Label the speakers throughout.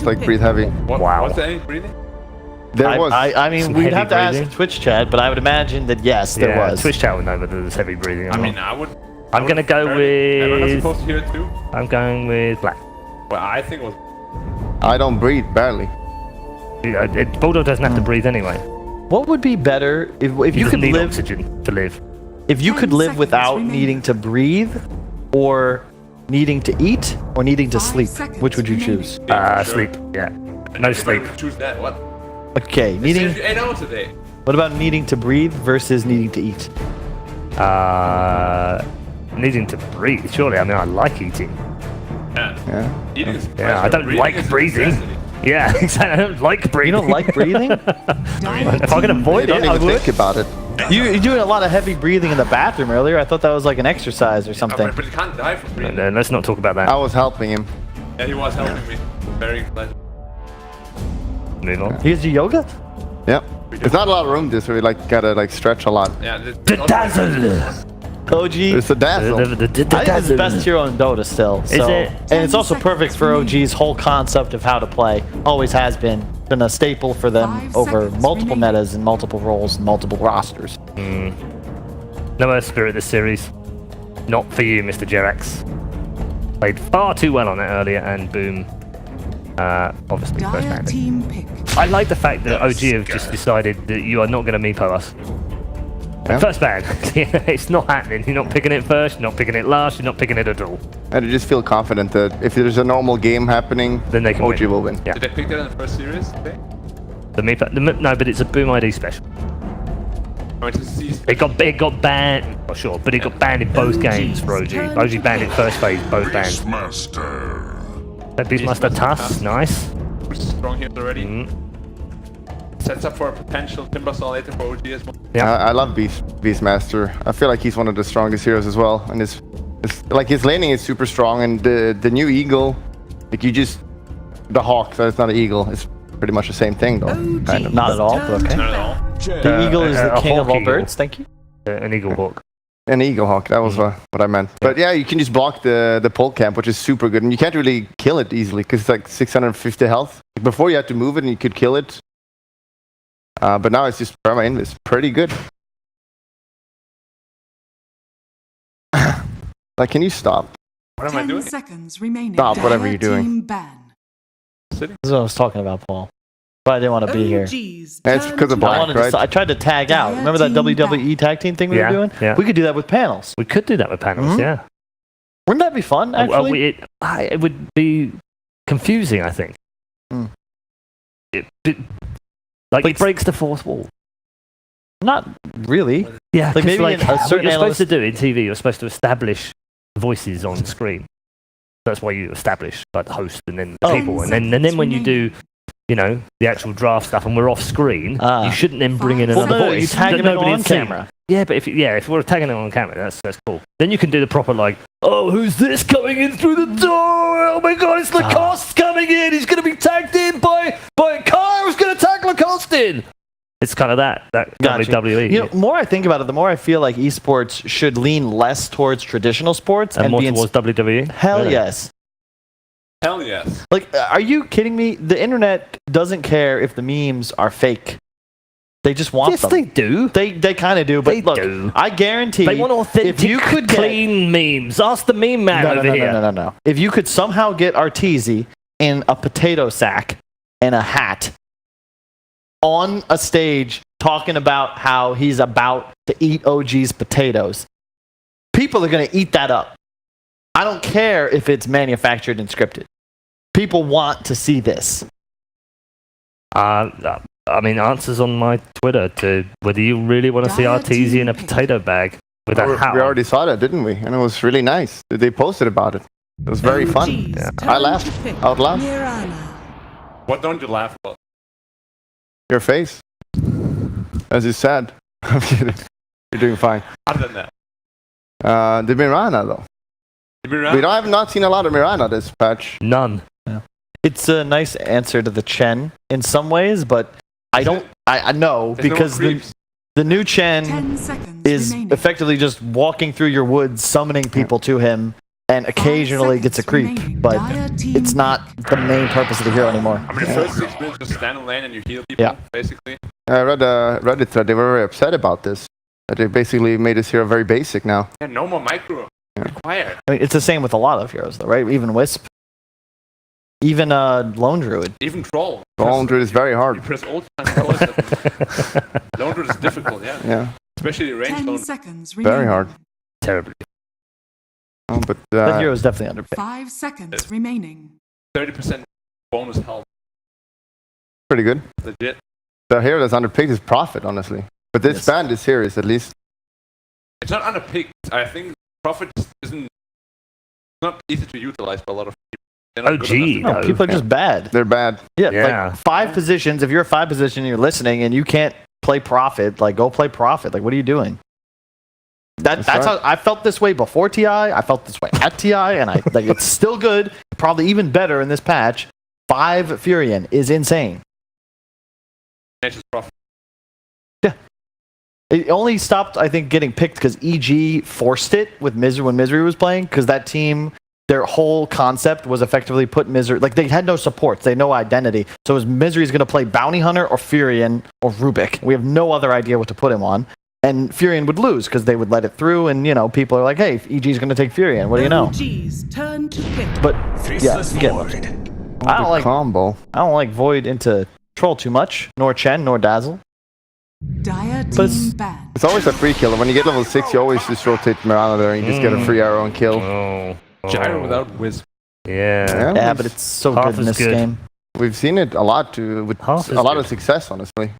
Speaker 1: just like breathe heavy.
Speaker 2: Wow.
Speaker 3: Was there any breathing?
Speaker 1: There was.
Speaker 4: I mean,
Speaker 2: some
Speaker 4: we'd
Speaker 2: heavy
Speaker 4: have to
Speaker 2: breathing.
Speaker 4: ask Twitch chat, but I would imagine that yes, there was.
Speaker 2: Twitch chat would know whether there's heavy breathing or
Speaker 3: I
Speaker 2: not.
Speaker 3: mean, I would.
Speaker 2: I'm gonna go
Speaker 3: Everyone's
Speaker 2: with.
Speaker 3: supposed to hear it too.
Speaker 2: I'm going with black.
Speaker 3: Well, I think it was.
Speaker 1: I don't breathe, barely.
Speaker 2: Bulldog doesn't have to breathe anyway.
Speaker 4: What would be better if
Speaker 2: He
Speaker 4: you
Speaker 2: doesn't
Speaker 4: could
Speaker 2: need
Speaker 4: live?
Speaker 2: oxygen to live.
Speaker 4: If you could
Speaker 5: 10
Speaker 4: live without
Speaker 5: seconds
Speaker 4: needing to breathe, or needing to eat, or needing to
Speaker 5: 5
Speaker 4: sleep,
Speaker 5: seconds
Speaker 4: which would you
Speaker 5: remaining.
Speaker 4: choose?
Speaker 2: Sleep. Yeah. No sleep.
Speaker 3: Choose that. What?
Speaker 4: Okay, needing.
Speaker 3: 8 hours a day.
Speaker 4: What about needing to breathe versus needing to eat?
Speaker 2: Needing to breathe. Surely, I mean, I like eating.
Speaker 3: Yeah. Eating is
Speaker 2: Yeah, I don't like
Speaker 3: is a
Speaker 2: breathing.
Speaker 3: necessity.
Speaker 2: Yeah, exactly. I don't like breathing.
Speaker 4: You don't like breathing?
Speaker 2: If I can
Speaker 1: You
Speaker 2: avoid
Speaker 1: don't
Speaker 2: it, I
Speaker 1: even
Speaker 2: would.
Speaker 1: think about it.
Speaker 4: You're doing a lot of heavy breathing in the bathroom earlier. I thought that was like an exercise or something.
Speaker 3: But you can't die from breathing.
Speaker 2: No, let's not talk about
Speaker 1: I
Speaker 2: that.
Speaker 1: was helping him.
Speaker 3: Yeah, he was helping me. Very glad.
Speaker 2: Move on.
Speaker 4: You guys do yoga?
Speaker 1: Yep. There's not a lot of room this, so we like gotta like stretch a lot.
Speaker 3: Yeah.
Speaker 4: OG.
Speaker 1: It's the dazzle.
Speaker 4: I think it's the best hero in Dota still. So.
Speaker 2: it?
Speaker 4: And it's also perfect for OG's whole concept of how to play. Always has been. Been a staple for them
Speaker 5: 5
Speaker 4: over
Speaker 5: seconds
Speaker 4: multiple
Speaker 5: remaining.
Speaker 4: metas and multiple roles and multiple rosters.
Speaker 2: No Earth Spirit this series. Not for you, Mr. Jerax. Played far too well on it earlier, and boom. Obviously, first
Speaker 5: Dire
Speaker 2: bandit.
Speaker 5: team pick.
Speaker 2: I like the fact that OG have just decided that you are not going to meepo us.
Speaker 1: Yeah.
Speaker 2: First ban. It's not happening. You're not picking it first, you're not picking it last, you're not picking it at all.
Speaker 1: And I just feel confident that if there's a normal game happening,
Speaker 2: Then they can
Speaker 1: OG
Speaker 2: win.
Speaker 1: will win.
Speaker 2: Yeah.
Speaker 3: Did they pick that in the first series? Okay.
Speaker 2: No, but it's a Boom ID special.
Speaker 3: I went to see.
Speaker 2: It got banned, oh, sure, but it got banned in both games for OG. OG banned in first phase, both banned.
Speaker 6: Beastmaster.
Speaker 2: Beastmaster Tuss, nice.
Speaker 3: Strong hit already. Sets up for a potential Timbersaw later for OG as well.
Speaker 2: Yeah.
Speaker 1: I love Beastmaster. I feel like he's one of the strongest heroes as well. And his laning is super strong. And the new Eagle, like the Hawk, so it's not an Eagle. It's pretty much the same thing though. Kind of.
Speaker 4: Not at all, but okay.
Speaker 3: Not at all.
Speaker 4: The eagle is the
Speaker 2: a
Speaker 4: king of
Speaker 2: hawk
Speaker 4: all
Speaker 2: eagle.
Speaker 4: birds. Thank you.
Speaker 2: An Eagle Hawk.
Speaker 1: An Eagle Hawk, that was what I meant. But yeah, you can just block the pole camp, which is super good. And you can't really kill it easily because it's like 650 health. Before you had to move it and you could kill it. But now it's just perma invis. Pretty good. Like, can you stop?
Speaker 3: What am I
Speaker 5: 10
Speaker 3: doing?
Speaker 5: seconds remaining.
Speaker 1: Stop whatever
Speaker 5: Dire
Speaker 1: you're doing.
Speaker 5: team ban.
Speaker 3: Sitting?
Speaker 4: This is what I was talking about, Paul. But I didn't want to be here.
Speaker 5: OG's
Speaker 1: Yeah, it's
Speaker 5: turn
Speaker 1: because of
Speaker 5: to
Speaker 4: I
Speaker 1: Black,
Speaker 4: wanted to.
Speaker 1: right?
Speaker 4: I tried to tag out. Remember that
Speaker 5: Team
Speaker 4: WWE tag team thing we
Speaker 2: Yeah,
Speaker 4: were doing?
Speaker 2: yeah.
Speaker 4: We could do that with panels.
Speaker 2: We could do that with panels, yeah.
Speaker 4: Wouldn't that be fun? Actually,
Speaker 2: It would be confusing, I think.
Speaker 4: Hmm.
Speaker 2: It breaks the fourth wall.
Speaker 4: not really.
Speaker 2: Yeah,
Speaker 4: Like,
Speaker 2: 'cause
Speaker 4: maybe
Speaker 2: like,
Speaker 4: a
Speaker 2: what
Speaker 4: certain
Speaker 2: you're
Speaker 4: analyst-
Speaker 2: supposed to do in TV, you're supposed to establish voices on screen. That's why you establish like the host and then the
Speaker 4: Oh.
Speaker 2: people, and then when you do, the actual draft stuff, and we're off screen,
Speaker 4: Ah.
Speaker 2: you shouldn't then bring in
Speaker 5: Well,
Speaker 2: another
Speaker 4: no,
Speaker 2: voice.
Speaker 4: you tag
Speaker 2: that
Speaker 4: them in
Speaker 2: nobody
Speaker 4: on
Speaker 2: had seen.
Speaker 4: camera.
Speaker 2: Yeah, but if we're tagging it on camera, that's cool. Then you can do the proper oh, who's this coming in through the door? Oh my God, it's Lacoste coming in. He's going to be tagged in by a car who's going to tag Lacoste in. It's kind of that
Speaker 4: Gotcha.
Speaker 2: WWE.
Speaker 4: The more I think about it, the more I feel like esports should lean less towards traditional sports
Speaker 2: and more
Speaker 4: be
Speaker 2: towards WWE.
Speaker 4: Hell
Speaker 2: Really?
Speaker 4: yes.
Speaker 3: Hell yes.
Speaker 4: Like, are you kidding me? The internet doesn't care if the memes are fake. They just want
Speaker 2: Yes,
Speaker 4: them.
Speaker 2: they do.
Speaker 4: They kind of do. But
Speaker 2: They
Speaker 4: look,
Speaker 2: do.
Speaker 4: I guarantee
Speaker 2: They want authentic,
Speaker 4: if you could get,
Speaker 2: clean memes. Ask the meme man over here.
Speaker 4: No. If you could somehow get Arteezy in a potato sack and a hat on a stage talking about how he's about to eat OG's potatoes, people are going to eat that up. I don't care if it's manufactured and scripted. People want to see this.
Speaker 2: Answers on my Twitter to whether you really want to see Arteezy in a potato bag with a hat.
Speaker 1: We already saw that, didn't we? And it was really nice. They posted about it. It was very fun.
Speaker 5: OG's turn
Speaker 1: I laughed
Speaker 5: to pick.
Speaker 1: out loud.
Speaker 5: Mirana.
Speaker 3: What don't you laugh about?
Speaker 1: Your face. As you said. I'm kidding. You're doing fine.
Speaker 3: Other than that.
Speaker 1: The Mirana, though. I have not seen a lot of Mirana this patch.
Speaker 2: None.
Speaker 4: It's a nice answer to the Chen in some ways, but I know because the new Chen
Speaker 5: 10 seconds
Speaker 4: is
Speaker 5: remaining.
Speaker 4: effectively just walking through your woods, summoning people to him, and occasionally gets a creep, but it's not the main purpose of the hero anymore.
Speaker 3: I mean, the first 6 minutes just stand in lane and you heal people, basically.
Speaker 1: I read a Reddit thread. They were very upset about this. That they basically made this hero very basic now.
Speaker 3: Yeah, no more micro required.
Speaker 4: I mean, it's the same with a lot of heroes, though, right? Even Wisp. Even Lone Druid.
Speaker 3: Even Troll.
Speaker 1: Lone Druid is very hard.
Speaker 3: You press ult and Troll. Lone Druid is difficult,
Speaker 1: Yeah.
Speaker 3: Especially the range
Speaker 5: 10
Speaker 3: lone.
Speaker 5: seconds remaining.
Speaker 1: Very hard.
Speaker 2: Terribly.
Speaker 1: Oh, but
Speaker 4: That hero is definitely underpicked.
Speaker 5: 5 seconds remaining.
Speaker 3: 30% bonus health.
Speaker 1: pretty good.
Speaker 3: Legit.
Speaker 1: The hero that's underpicked is Prophet, honestly. But this band is serious, at least.
Speaker 3: It's not underpicked. I think Prophet isn't not easy to utilize by a lot of people. They're not
Speaker 2: Oh,
Speaker 3: good
Speaker 2: gee.
Speaker 3: enough to-
Speaker 4: No, people are just bad.
Speaker 1: They're bad.
Speaker 4: Yeah, like 5 positions. If you're a 5 position and you're listening and you can't play Prophet, like go play Prophet. Like, what are you doing? That's
Speaker 1: right.
Speaker 4: how I felt this way before TI. I felt this way at TI, and I like it's still good. Probably even better in this patch. 5 Furion is insane.
Speaker 3: Nature's Prophet.
Speaker 4: It only stopped, I think, getting picked because EG forced it with Misery when Misery was playing, because that team, their whole concept was effectively put Misery, like they had no supports, they had no identity. So it was Misery's going to play Bounty Hunter or Furion or Rubik. We have no other idea what to put him on. And Furion would lose because they would let it through, and you know, people are like, hey, EG's going to take Furion. What do you know?
Speaker 5: OG's turn to pick.
Speaker 4: But yeah, again, I don't like
Speaker 1: combo.
Speaker 4: I don't like Void into Troll too much, nor Chen, nor Dazzle.
Speaker 5: Dire
Speaker 4: But
Speaker 5: team banned.
Speaker 1: It's always a free killer. When you get level 6, you always just rotate Mirana there and you just get a free arrow and kill.
Speaker 2: Oh.
Speaker 3: Gyro without Wisp.
Speaker 2: Yeah.
Speaker 4: Yeah, but it's so
Speaker 2: Half
Speaker 4: good in
Speaker 2: as
Speaker 4: this
Speaker 2: good.
Speaker 4: game.
Speaker 1: We've seen it a lot with
Speaker 2: Half is
Speaker 1: a lot
Speaker 2: good.
Speaker 1: of success, honestly.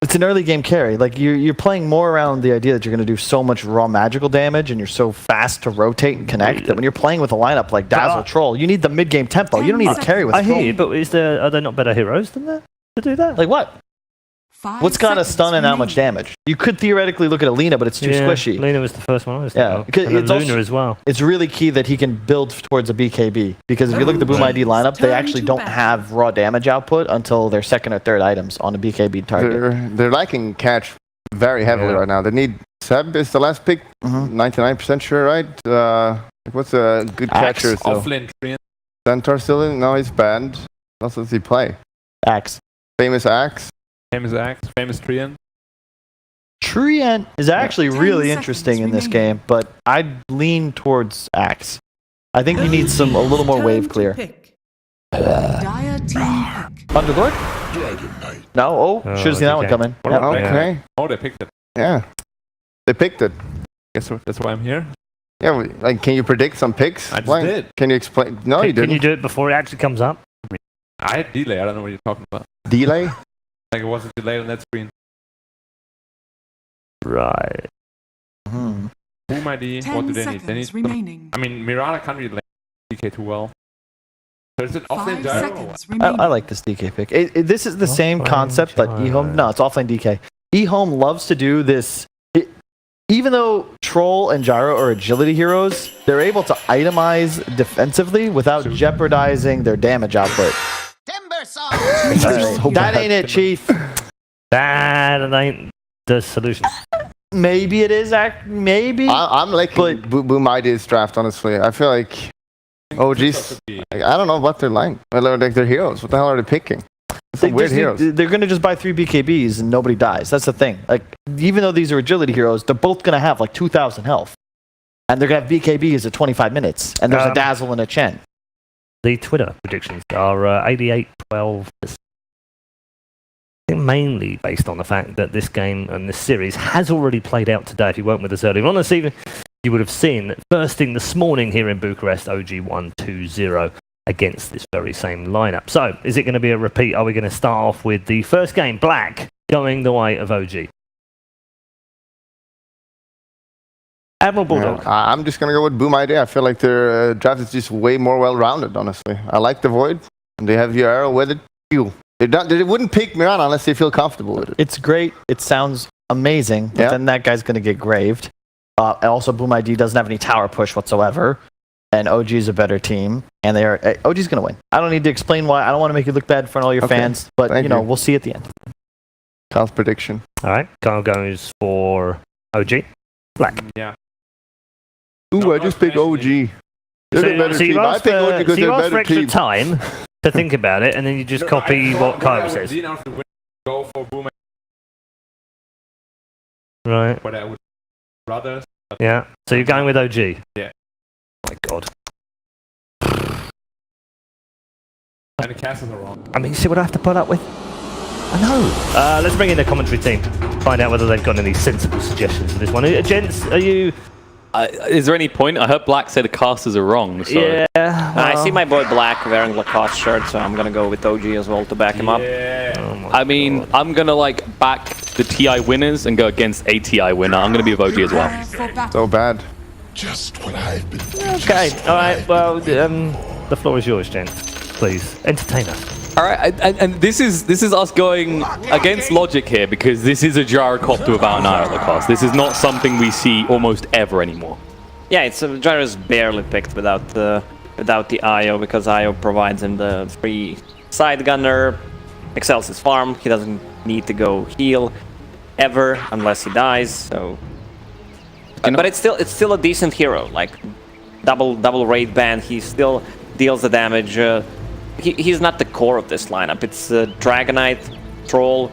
Speaker 4: It's an early game carry. Like you're playing more around the idea that you're going to do so much raw magical damage, and you're so fast to rotate and connect that when you're playing with a lineup like Dazzle Troll, you need the mid game tempo. You don't need to carry with
Speaker 2: I
Speaker 4: Troll.
Speaker 2: hear you, but are there not better heroes than that to do that?
Speaker 4: Like what?
Speaker 5: 5
Speaker 4: What's got a
Speaker 5: seconds
Speaker 4: stun and how much
Speaker 5: remaining.
Speaker 4: damage? You could theoretically look at Alina, but it's too squishy.
Speaker 2: Luna was the first one I was
Speaker 4: Yeah,
Speaker 2: thinking
Speaker 4: because
Speaker 2: of. And
Speaker 4: it's
Speaker 2: then Luna
Speaker 4: also-
Speaker 2: as well.
Speaker 4: It's really key that he can build towards a BKB, because if you look at the Boom ID lineup, they actually don't have raw damage output until their second or third items on a BKB target.
Speaker 1: They're lacking catch very heavily right now. They need Seb is the last pick. 99% sure, right? What's a good
Speaker 4: Axe.
Speaker 1: catcher still?
Speaker 3: Offlane Treant.
Speaker 1: Centaur still in? No, he's banned. What else does he play?
Speaker 4: Axe.
Speaker 1: Famous Axe.
Speaker 3: Famous Axe. Famous Treant.
Speaker 4: Treant is actually
Speaker 5: 10
Speaker 4: really
Speaker 5: seconds
Speaker 4: interesting in this
Speaker 5: remaining.
Speaker 4: game, but I'd lean towards Axe. I think you need a little more
Speaker 5: Turn
Speaker 4: wave
Speaker 5: to
Speaker 4: clear.
Speaker 5: pick. Dire team pick.
Speaker 4: Underlord? No? Oh, should have seen that one
Speaker 2: okay.
Speaker 4: coming.
Speaker 3: What
Speaker 4: Yeah.
Speaker 3: about
Speaker 1: Okay.
Speaker 3: Oh, they picked it.
Speaker 1: Yeah. They picked it.
Speaker 3: Guess what? That's why I'm here.
Speaker 1: Yeah, like, can you predict some picks?
Speaker 3: I just did.
Speaker 1: Can you explain? No, you
Speaker 2: Can
Speaker 1: didn't.
Speaker 2: you do it before it actually comes up?
Speaker 3: I had delay. I don't know what you're talking about.
Speaker 1: Delay?
Speaker 3: Like it wasn't delayed on that screen.
Speaker 2: Right.
Speaker 4: Hmm.
Speaker 3: Boom ID.
Speaker 5: 10
Speaker 3: What do they need? They
Speaker 5: seconds
Speaker 3: need.
Speaker 5: remaining.
Speaker 3: I mean, Mirana can't read DK too well. So is it offlane
Speaker 5: 5
Speaker 3: gyro? Or what?
Speaker 5: seconds remaining.
Speaker 4: I like this DK pick. This is the same
Speaker 2: Offlane
Speaker 4: concept that
Speaker 2: gyro.
Speaker 4: eHome. No, it's offlane DK. eHome loves to do this. Even though Troll and Gyro are agility heroes, they're able to itemize defensively without jeopardizing their damage output.
Speaker 2: So
Speaker 4: That ain't it, Chief.
Speaker 2: That ain't the solution.
Speaker 4: Maybe it is. Maybe.
Speaker 1: I'm liking Boom ID's draft, honestly. I feel like OGs, I don't know what they're like. Well, like they're heroes. What the hell are they picking? Some weird heroes.
Speaker 4: They're going to just buy 3 BKBs and nobody dies. That's the thing. Like, even though these are agility heroes, they're both going to have like 2,000 health. And they're going to have BKBs at 25 minutes. And there's a Dazzle and a Chen.
Speaker 2: The Twitter predictions are 88-12. I think mainly based on the fact that this game and this series has already played out today. If you weren't with us earlier on this evening, you would have seen that first thing this morning here in Bucharest, OG 1-2-0 against this very same lineup. So, is it going to be a repeat? Are we going to start off with the first game, Black, going the way of OG? Admiral Bulldog.
Speaker 1: Yeah, I'm just going to go with Boom ID. I feel like their draft is just way more well-rounded, honestly. I like the Void, and they have your arrow with it. They wouldn't pick Mirana unless they feel comfortable with it.
Speaker 4: It's great. It sounds amazing. But
Speaker 1: Yeah.
Speaker 4: then that guy's going to get graved. And also, Boom ID doesn't have any tower push whatsoever. And OG is a better team. And they are OG's going to win. I don't need to explain why. I don't want to make you look bad in front of all your
Speaker 1: Okay.
Speaker 4: fans. But,
Speaker 1: Thank
Speaker 4: you know,
Speaker 1: you.
Speaker 4: we'll see at the end.
Speaker 1: Kyle's prediction.
Speaker 2: All right, Kyle goes for OG. Black.
Speaker 3: Yeah.
Speaker 1: Ooh,
Speaker 3: No,
Speaker 1: I
Speaker 3: no
Speaker 1: just picked
Speaker 3: explanation
Speaker 1: OG. They're the better
Speaker 2: So you
Speaker 1: team. I
Speaker 2: asked
Speaker 1: pick OG because
Speaker 2: so you
Speaker 1: they're a
Speaker 2: asked for
Speaker 1: better
Speaker 2: extra
Speaker 1: team.
Speaker 2: time to think about it, and then you just copy what Kyle says.
Speaker 3: Go for Boom,
Speaker 2: Right.
Speaker 3: but I would rather.
Speaker 2: Yeah. So you're going with OG.
Speaker 3: Yeah.
Speaker 2: Oh my God.
Speaker 3: And the castles are wrong.
Speaker 2: I mean, see what I have to put up with? I know. Let's bring in the commentary team. Find out whether they've got any sensible suggestions for this one. Gents, are you...
Speaker 6: Is there any point? I heard Black say the casters are wrong. So.
Speaker 2: Yeah.
Speaker 7: I see my boy Black wearing Lacoste shirt, so I'm gonna go with OG as well to back him up.
Speaker 2: Oh my
Speaker 6: I mean,
Speaker 2: God.
Speaker 6: I'm gonna like back the TI winners and go against a TI winner. I'm gonna be with OG as well.
Speaker 5: For battle.
Speaker 1: So bad.
Speaker 8: Just what I've been.
Speaker 2: Okay. All right. Well, the floor is yours, gents. Please entertain us.
Speaker 6: All right, and this is us going against logic here because this is a gyrocopter without an eye at the cost. This is not something we see almost ever anymore.
Speaker 7: Yeah, it's Gyro is barely picked without the IO because IO provides him the free side gunner, excels his farm. He doesn't need to go heal ever unless he dies. So, but it's still a decent hero. Like double raid band, he still deals the damage. He's not the core of this lineup. It's Dragonite, Troll,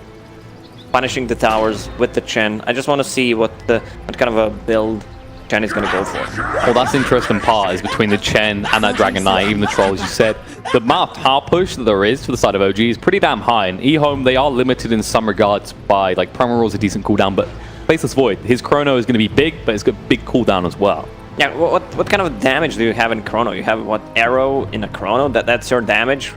Speaker 7: punishing the towers with the Chen. I just want to see what kind of a build Chen is going to go for.
Speaker 6: Well, that's the interesting part is between the Chen and that Dragon Knight, even the Troll, as you said. The amount of power push that there is for the side of OG is pretty damn high. And eHome, they are limited in some regards by, like, Primal Roar's a decent cooldown, but Faceless Void, his Chrono is going to be big, but it's got big cooldown as well.
Speaker 7: Yeah, what kind of damage do you have in Chrono? You have what, Arrow in a Chrono? That's your damage?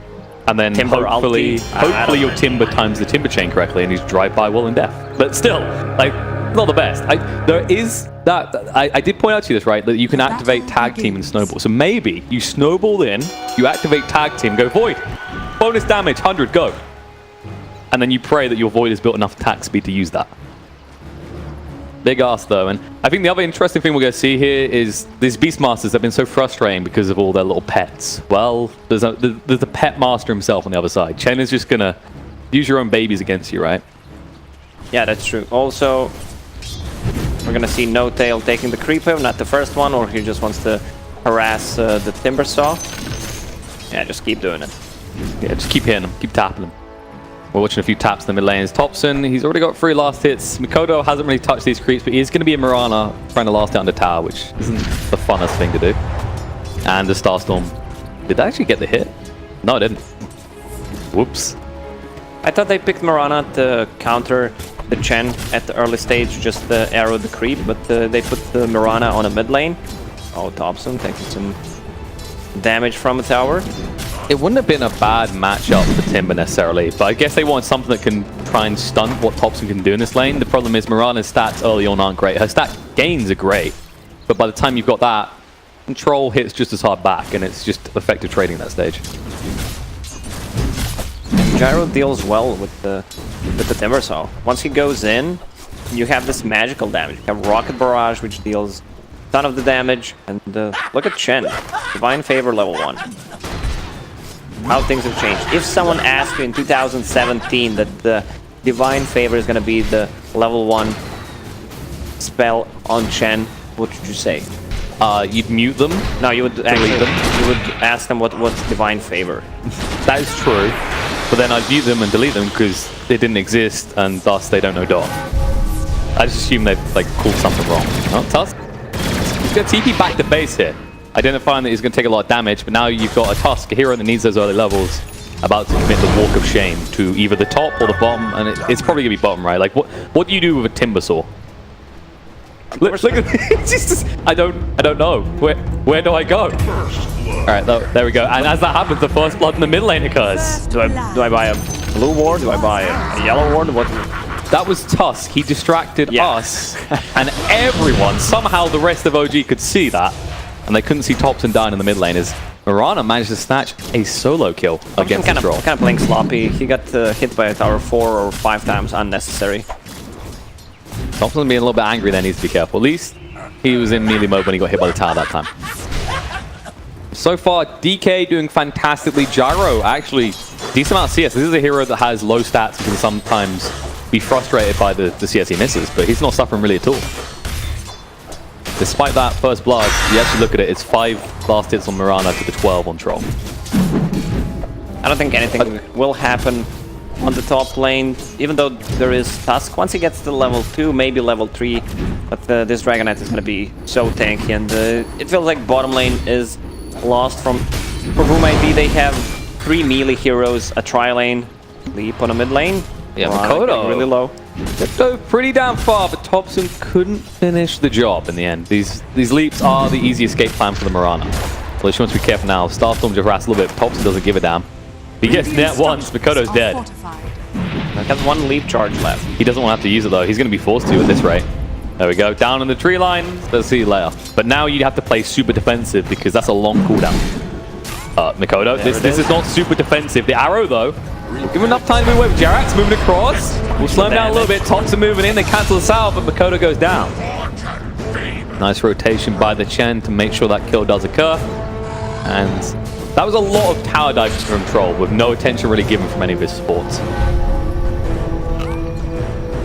Speaker 6: And then
Speaker 7: Timber
Speaker 6: hopefully your Timber times the Timber chain correctly and he's drive-by Will and Death. But still, like, not the best. There is that, I did point out to you this, right, that you can activate Tag Team and Snowball. So maybe you Snowball in, you activate Tag Team, go Void, bonus damage, 100, go. And then you pray that your Void has built enough attack speed to use that. Big ask though, and I think the other interesting thing we're going to see here is these Beastmasters have been so frustrating because of all their little pets. Well, there's a pet master himself on the other side. Chen is just going to use your own babies against you, right?
Speaker 7: Yeah, that's true. Also, we're going to see No Tail taking the Creeper, not the first one, or he just wants to harass the Timbersaw. Yeah, just keep doing it.
Speaker 6: Yeah, just keep hitting them, keep tapping them. We're watching a few taps in the mid lanes. Thompson, he's already got 3 last hits. Mikoto hasn't really touched these creeps, but he is going to be a Mirana trying to last it under tower, which isn't the funnest thing to do. And the Starstorm. Did they actually get the hit? No, it didn't. Whoops.
Speaker 7: I thought they picked Mirana to counter the Chen at the early stage, just arrow the creep, but they put the Mirana on a mid lane. Oh, Thompson taking some damage from a tower.
Speaker 6: It wouldn't have been a bad matchup for Timber necessarily, but I guess they want something that can try and stunt what Thompson can do in this lane. The problem is Mirana's stats early on aren't great. Her stat gains are great, but by the time you've got that, Control hits just as hard back, and it's just effective trading at that stage.
Speaker 7: And Gyro deals well with the Timbersaw. Once he goes in, you have this magical damage. You have Rocket Barrage, which deals a ton of the damage, and look at Chen, Divine Favor level 1. How things have changed. If someone asked you in 2017 that the Divine Favor is going to be the level 1 spell on Chen, what would you say?
Speaker 6: You'd mute them.
Speaker 7: No, you would actually you would ask them what's Divine Favor.
Speaker 6: That is true, but then I'd mute them and delete them because they didn't exist and thus they don't know dot. I just assume they've like called something wrong. Oh, Tusk. He's got TP back to base here. Identifying that he's going to take a lot of damage, but now you've got a Tusk, a hero that needs those early levels, about to commit the walk of shame to either the top or the bottom, and it's probably going to be bottom, right? Like, what do you do with a Timbersaw? Look at it's just, I don't know. Where do I go? All right, there we go. And as that happens, the first blood in the mid lane occurs.
Speaker 7: Do I buy a blue ward? Do I buy a yellow ward? What?
Speaker 6: That was Tusk. He distracted us, and everyone, somehow the rest of OG could see that, and they couldn't see Thompson down in the mid lane as Mirana managed to snatch a solo kill against the Troll.
Speaker 7: Kind of playing sloppy. He got hit by a tower 4 or 5 times unnecessary.
Speaker 6: Thompson being a little bit angry there, needs to be careful. At least he was in melee mode when he got hit by the tower that time. So far, DK doing fantastically. Gyro, actually, decent amount of CS. This is a hero that has low stats and can sometimes be frustrated by the CS he misses, but he's not suffering really at all. despite that first blood, you actually look at it, it's 5 last hits on Mirana to the 12 on Troll.
Speaker 7: I don't think anything will happen on the top lane, even though there is Tusk. Once he gets to level 2, maybe level 3, but this Dragon Knight is going to be so tanky, and it feels like bottom lane is lost for whom maybe they have 3 melee heroes, a tri-lane, Leap on a mid lane.
Speaker 6: Yeah,
Speaker 7: Mirana
Speaker 6: Makoto
Speaker 7: really low.
Speaker 6: They go pretty damn far, but Thompson couldn't finish the job in the end. These leaps are the easy escape plan for the Mirana. Well, she wants to be careful now. Starstorm just rats a little bit. Thompson doesn't give a damn. He gets net once, Makoto's dead.
Speaker 7: He has 1 leap charge left.
Speaker 6: He doesn't want to have to use it though. He's going to be forced to at this rate. There we go. Down in the tree line. Let's see you later. But now you have to play super defensive because that's a long cooldown. Makoto, this is not super defensive. The arrow though, give him enough time to move away. Jarak's moving across. We'll slow him down a little bit. Thompson moving in. They cancel us out, but Makoto goes down. Nice rotation by the Chen to make sure that kill does occur. And that was a lot of tower dives from Troll with no attention really given from any of his supports.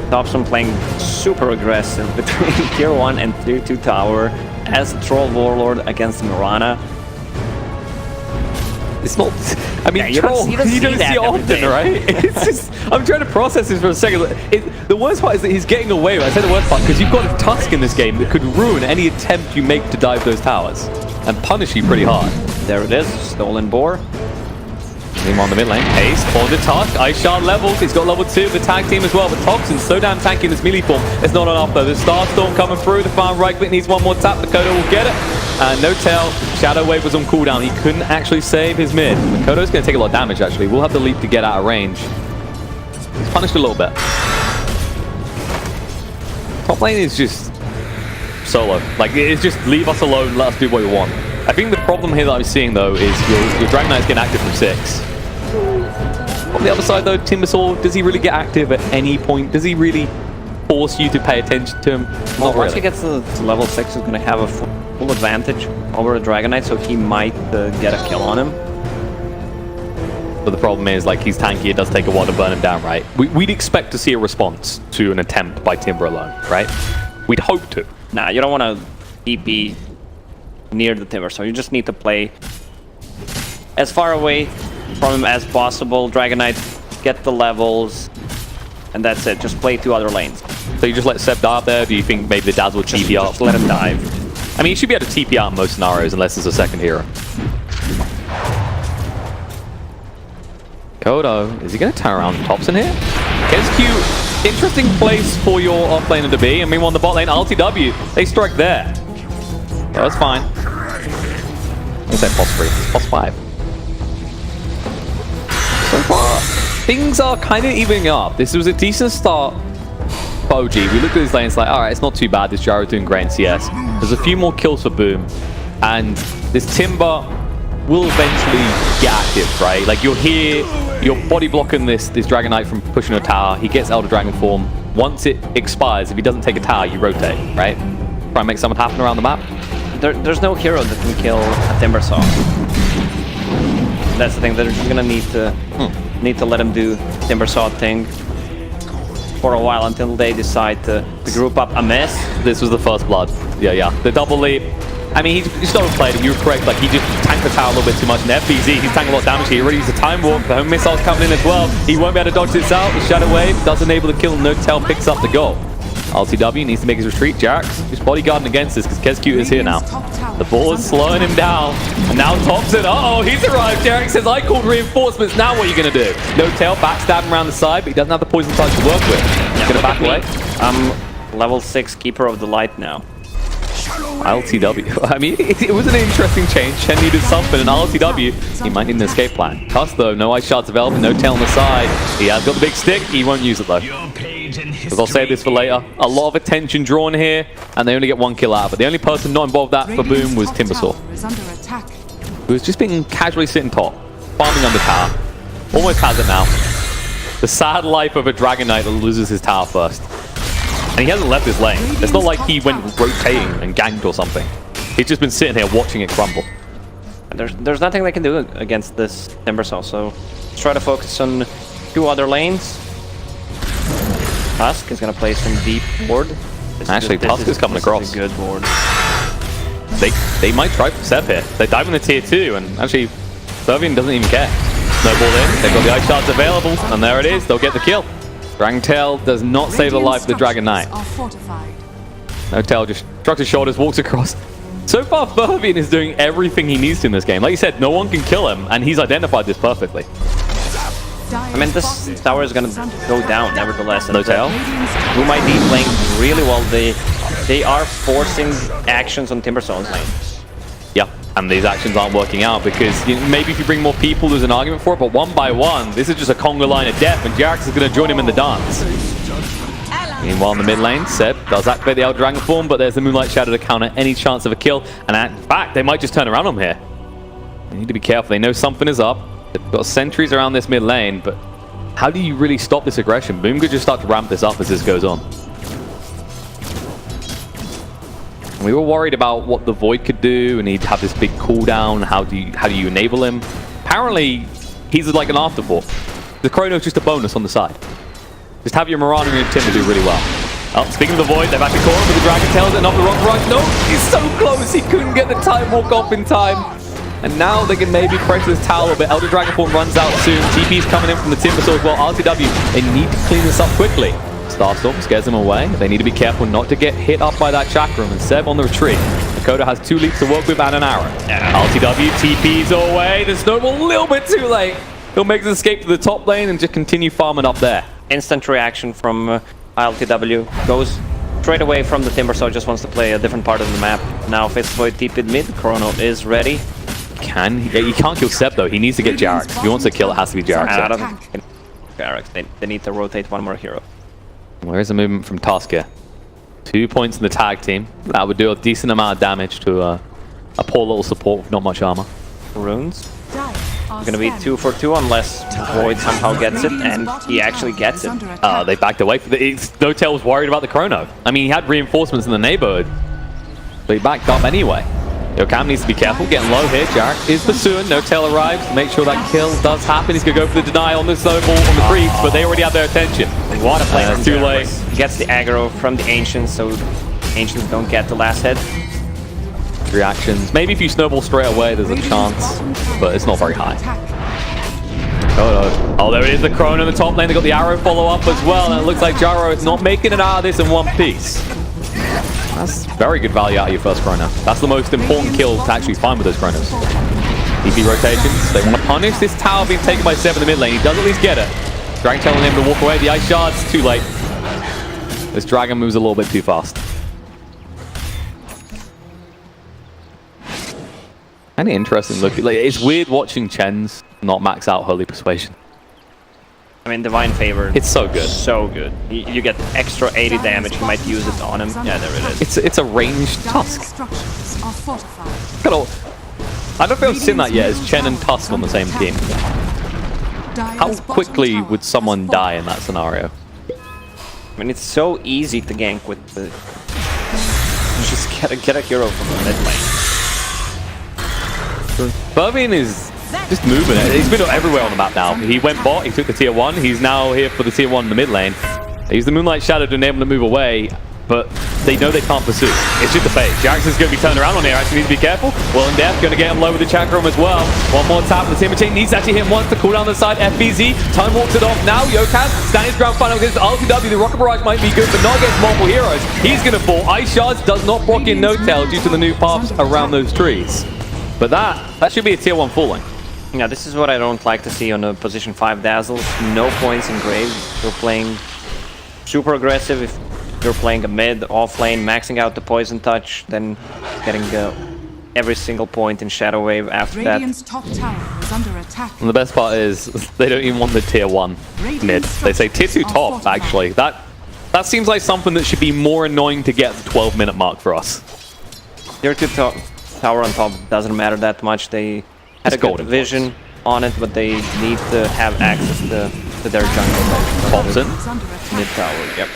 Speaker 7: Thompson playing super aggressive between tier 1 and tier 2 tower as a Troll Warlord against Mirana.
Speaker 6: It's not. I mean,
Speaker 7: Yeah,
Speaker 6: Troll, you don't see it often, right? It's just. I'm trying to process this for a second. The worst part is that he's getting away with it. I say the worst part because you've got a Tusk in this game that could ruin any attempt you make to dive those towers and punish you pretty hard.
Speaker 7: There it is, stolen boar.
Speaker 6: Him on the mid lane. Haste for the Tusk. Ice Shard levels. He's got level 2 of the tag team as well. But Thompson's so damn tanky in this melee form. It's not enough though. The Starstorm coming through. The farm right click needs one more tap. Makoto will get it. And no tail. Shadow Wave was on cooldown. He couldn't actually save his mid. Makoto's going to take a lot of damage actually. We'll have the leap to get out of range. He's punished a little bit. Top lane is just solo. Like, it's just leave us alone. Let us do what we want. I think the problem here that I'm seeing though is your Dragon Knight's getting active from 6. On the other side though, Timbersaw, does he really get active at any point? Does he really force you to pay attention to him?
Speaker 7: Well,
Speaker 6: Not
Speaker 7: once
Speaker 6: really.
Speaker 7: he gets to level 6, he's going to have a full advantage over a Dragon Knight, so he might get a kill on him.
Speaker 6: But the problem is, like, he's tanky, it does take a while to burn him down, right? We'd expect to see a response to an attempt by Timber alone, right? We'd hope to.
Speaker 7: Nah, you don't want to TP near the Timber, so you just need to play as far away from him as possible. Dragon Knight, get the levels, and that's it. Just play 2 other lanes.
Speaker 6: So you just let Seb dive there? Do you think maybe the Dazzle would TP up?
Speaker 7: Just let him dive.
Speaker 6: I mean, you should be able to TP out in most scenarios unless there's a second hero. Kodo, is he going to turn around Thompson here? KSQ, interesting place for your offlaner to be. I mean, on the bot lane, LTW, they strike there. Yeah, that's fine. What's that, boss 3? It's boss 5. So far, things are kind of evening up. This was a decent start for OG. We looked at these lanes like, alright, it's not too bad. This Gyro doing great in CS. There's a few more kills for Boom. And this Timber will eventually get active, right? Like, you're here, you're body blocking this Dragon Knight from pushing a tower. He gets Elder Dragon form. Once it expires, if he doesn't take a tower, you rotate, right? Try and make something happen around the map.
Speaker 7: There's no hero that can kill a Timbersaw. That's the thing. They're just gonna need to let him do Timbersaw thing for a while until they decide to group up a mess.
Speaker 6: This was the first blood. Yeah. The double leap. I mean, he's not overplayed him. You were correct. Like, he just tanked the tower a little bit too much. And FBZ, he's tanking a lot of damage here. He already used a time warp. The home missile's coming in as well. He won't be able to dodge this out. The Shadow Wave does enable the kill. No Tail picks up the goal. LCW needs to make his retreat. Jarak's just bodyguarding against this because KSQ is here now. The ball is slowing him down. And now Thompson, uh-oh, he's arrived. Jarak says, I called reinforcements. Now what are you going to do? No Tail, backstabbing around the side, but he doesn't have the poison touch to work with. He's going to back away.
Speaker 7: I'm level 6 Keeper of the Light now.
Speaker 6: LTW. I mean, it was an interesting change. Chen needed something, and LTW, he might need an escape plan. Tusk, though, no Ice Shards developing, no Tail on the side. He has got the big stick. He won't use it, though. Because I'll save this for later. A lot of attention drawn here, and they only get 1 kill out of it. The only person not involved with that for Boom was Timbersaw, who was just being casually sitting top, farming under tower. Almost has it now. The sad life of a Dragon Knight that loses his tower first. And he hasn't left his lane. It's not like he went rotating and ganked or something. He's just been sitting here watching it crumble.
Speaker 7: There's nothing they can do against this Timbersaw, so let's try to focus on 2 other lanes. Tusk is going to play some deep ward.
Speaker 6: Actually, Tusk is coming across.
Speaker 7: This is a good ward.
Speaker 6: they might try for Seb here. They dive in the tier 2, and actually, Servian doesn't even care. Snowball in, they've got the ice shards available, and there it is, they'll get the kill. Dragon Tail does not save the life of the Dragon Knight. No Tail just shrugs his shoulders, walks across. So far, Servian is doing everything he needs to in this game. Like you said, no one can kill him, and he's identified this perfectly.
Speaker 7: I mean, this tower is gonna go down, nevertheless.
Speaker 6: No Tail.
Speaker 7: Who might be playing really well. They are forcing actions on Timberstone's lane.
Speaker 6: Yeah, and these actions aren't working out because maybe if you bring more people, there's an argument for it, but one by one, this is just a Conga line of death, and Jax is going to join him in the dance. Meanwhile, in the mid lane, Seb does activate the Elder Dragon form, but there's the Moonlight Shadow to counter any chance of a kill, and in fact, they might just turn around on him here. They need to be careful. They know something is up. They've got sentries around this mid lane, but how do you really stop this aggression? Boom could just start to ramp this up as this goes on. We were worried about what the Void could do, and he'd have this big cooldown. How do you enable him? Apparently, he's like an afterthought. The Chrono's just a bonus on the side. Just have your Mirana and your Timber do really well. Oh, speaking of the Void, they've actually caught him with the Dragon Tails and off the wrong run. No, he's so close, he couldn't get the Time Walk off in time. And now they can maybe pressure this tower a bit. Elder Dragon form runs out soon. TP's coming in from the Timber Sword as well. RTW, they need to clean this up quickly. Starstorm scares them away. They need to be careful not to get hit up by that chakram, and Seb on the retreat. Dakota has 2 leaps to work with and an arrow. RTW TP's away. The Snowball a little bit too late. He'll make his escape to the top lane and just continue farming up there.
Speaker 7: Instant reaction from ILTW. Goes straight away from the Timber, so just wants to play a different part of the map. Now Faithful Void TP'd mid. Chrono is ready.
Speaker 6: He can't kill Seb though. He needs to get Jarek. If he wants to kill, it has to be Jarek.
Speaker 7: I don't think Jarek. They need to rotate one more hero.
Speaker 6: Where is the movement from Tusk here? 2 points in the tag team. That would do a decent amount of damage to a poor little support with not much armor.
Speaker 7: Runes. Gonna be 2 for 2 unless Void somehow gets it, and he actually gets it.
Speaker 6: They backed away. No Tail was worried about the Chrono. I mean, he had reinforcements in the neighborhood, but he backed up anyway. Yokam needs to be careful, getting low here. Jarek is pursuing. No Tail arrives to make sure that kill does happen. He's going to go for the denial on the Snowball on the creeps, but they already have their attention.
Speaker 7: What a play from
Speaker 6: too late.
Speaker 7: He gets the aggro from the Ancients, so Ancients don't get the last hit.
Speaker 6: Reactions. Maybe if you Snowball straight away, there's a chance, but it's not very high. Oh, no. Oh, there it is, the Chrono in the top lane. They got the arrow follow-up as well, and it looks like Gyro is not making it out of this in one piece. That's very good value out of your first Chrono. That's the most important kill to actually find with those Chronos. EP rotations. They want to punish this tower being taken by Seb in the mid lane. He does at least get it. Dragon telling him to walk away. The Ice Shards, too late. This Dragon moves a little bit too fast. Kind of interesting look. Like, it's weird watching Chen's not max out Holy Persuasion.
Speaker 7: I mean, Divine Favor.
Speaker 6: It's so good.
Speaker 7: So good. You get extra 80 damage. You might use it on him. Yeah, there it is.
Speaker 6: It's a ranged Tusk. I don't know if I've seen that yet. Is Chen and Tusk on the same team? How quickly would someone die in that scenario?
Speaker 7: I mean, it's so easy to gank with the... Just get a hero from the mid lane.
Speaker 6: Bervin is just moving it. He's been everywhere on the map now. He went bot, he took the tier 1. He's now here for the tier 1 in the mid lane. He used the Moonlight Shadow to enable him to move away, but they know they can't pursue. It's just a fake. Jackson's going to be turned around on here. Actually needs to be careful. Well and Death going to get him low with the Chakram as well. One more tap. The Timber Chain needs to actually hit him once to cool down the side. FBZ. Time walks it off now. Yokan standing his ground final against RTW. The Rocket Barrage might be good, but not against multiple heroes. He's going to fall. Ice Shards does not block in No Tail due to the new paths around those trees. But that should be a tier 1 falling.
Speaker 7: Yeah, this is what I don't like to see on a position 5 Dazzle. No points in Grave. You're playing super aggressive. If you're playing a mid, off lane, maxing out the Poison Touch, then getting every single point in Shadow Wave after
Speaker 5: Radiant's
Speaker 7: that.
Speaker 5: top tower is under attack.
Speaker 6: And the best part is they don't even want the tier 1 mid. They say tier 2 top, actually. That seems like something that should be more annoying to get the 12-minute mark for us.
Speaker 7: Tier 2 tower on top doesn't matter that much. They had a good vision on it, but they need to have access to their jungle.
Speaker 6: Thompson.
Speaker 7: Mid tower, yep.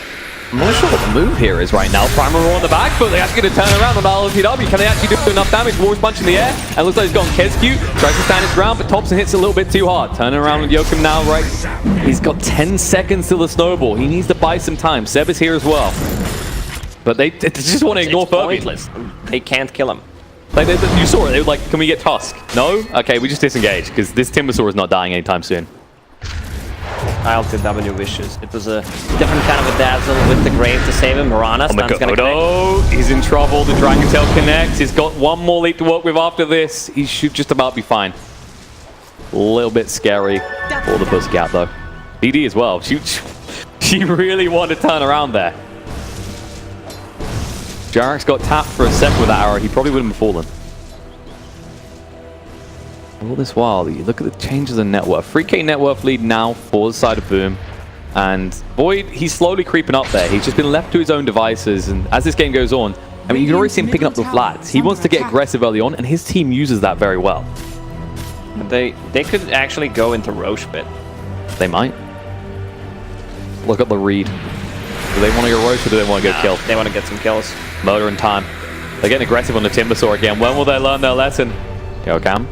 Speaker 6: I'm not sure what the move here is right now. Primal Roar on the back, but they're actually going to turn around on LTW. Can they actually do enough damage? War's punch in the air, and looks like he's gone Kescue. Tries to stand his ground, but Thompson hits a little bit too hard. Turning around with Joachim now, right? He's got 10 seconds till the Snowball. He needs to buy some time. Seb is here as well. But they just want to ignore Furby.
Speaker 7: Pointless. They can't kill him.
Speaker 6: Like, you saw it. They were like, can we get Tusk? No? Okay, we just disengage, because this Timbersaur is not dying anytime soon.
Speaker 7: ILTW wishes. It was a different kind of a dazzle with the grave to save him. Mirana, stun's gonna connect.
Speaker 6: Oh, he's in trouble. The Dragon Tail connects. He's got one more leap to work with after this. He should just about be fine. A little bit scary for the Pussycat, though. DD as well. She really wanted to turn around there. Jarek's got tapped for a sec with that arrow. He probably wouldn't have fallen. All this while, you look at the changes in net worth. 3k net worth lead now for the side of Boom. And Void, he's slowly creeping up there. He's just been left to his own devices. And as this game goes on, I mean, you can already see him picking up the flats. He wants to get aggressive early on, and his team uses that very well.
Speaker 7: They could actually go into Roche Pit.
Speaker 6: They might. Look at the read. Do they want to go Roche or do they want to go kill?
Speaker 7: They want to get some kills.
Speaker 6: Murder in time. They're getting aggressive on the Timbersaur again. When will they learn their lesson? Go Cam.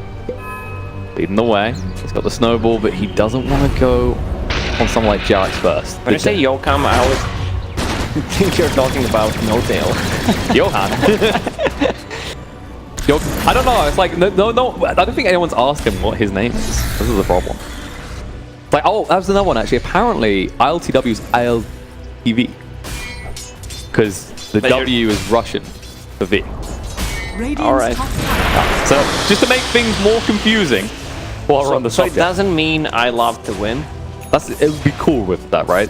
Speaker 6: Leading the way. He's got the snowball, but he doesn't want to go on someone like Jarek's first.
Speaker 7: When you say Yokam, I always think you're talking about No Tail.
Speaker 6: Johan. I don't know. It's like, no. I don't think anyone's asked him what his name is. This is the problem. It's like, oh, that was another one actually. Apparently, ILTW's ILTV. Because the W is Russian for V.
Speaker 7: Alright.
Speaker 6: So, just to make things more confusing while we're on the subject.
Speaker 7: So it doesn't mean I love to win?
Speaker 6: It would be cool with that, right?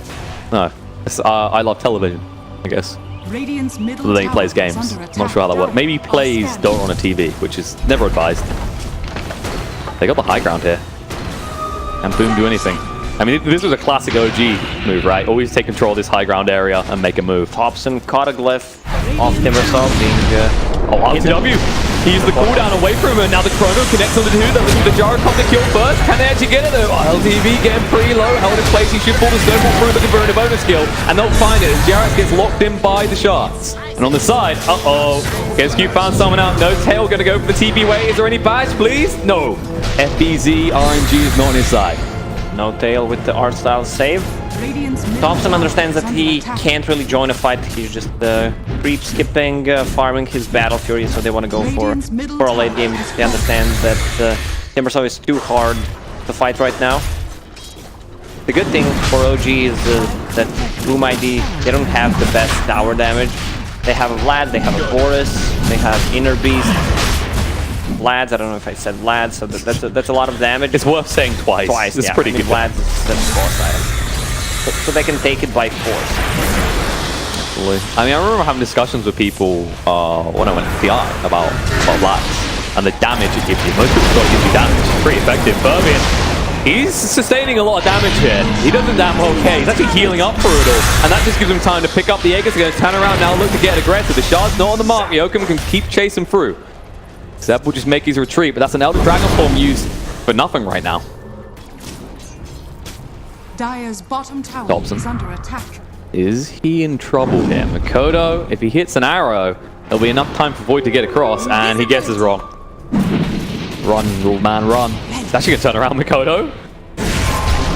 Speaker 6: No. It's, I love television, I guess. So then he plays games. I'm not sure how that works. Maybe he plays Dota on a TV, which is never advised. They got the high ground here. And Boom do anything. I mean, this was a classic OG move, right? Always take control of this high ground area and make a move.
Speaker 7: Thompson caught a glyph off Timbersaw being...
Speaker 6: oh, RTW! He used the cooldown away from him, and now the Chrono connects on the two. They're looking for the Jaro come to kill first. Can they actually get it though? LTV getting pretty low, held in place. He should pull the snowball through, looking for a bonus skill, and they'll find it as Jared gets locked in by the shards. And on the side, KSQ found someone out. No Tail gonna go for the TP way. Is there any badge, please? No. FBZ RNG is not on his side.
Speaker 7: No Tail with the art style save. Thompson understands that he can't really join a fight. He's just creep skipping, farming his Battle Fury, so they want to go for a late game. He understands that Timbersaw is too hard to fight right now. The good thing for OG is that Boom ID, they don't have the best tower damage. They have a Vlad, they have a Boris, they have Inner Beast. Vlads, I don't know if I said Vlad, so that's a lot of damage.
Speaker 6: It's worth saying twice. It's pretty good.
Speaker 7: Vlads is the boss item. So they can take it by force.
Speaker 6: I mean, I remember having discussions with people when I went to TI about Vlads and the damage it gives you. Most people thought it gives you damage. It's pretty effective. Burbian, he's sustaining a lot of damage here. He does it damn okay. He's actually healing up for it all. And that just gives him time to pick up the Aegis. He's going to turn around now, look to get aggressive. The shard's not on the mark. Yoakum can keep chasing through. Zeb will just make his retreat, but that's an Elder Dragon form used for nothing right now.
Speaker 5: Dire's bottom tower
Speaker 6: Dobson.
Speaker 5: is under attack.
Speaker 6: Is he in trouble here? Makoto, if he hits an arrow, there'll be enough time for Void to get across, and he guesses wrong. Run, rule man, run. He's actually going to turn around Makoto.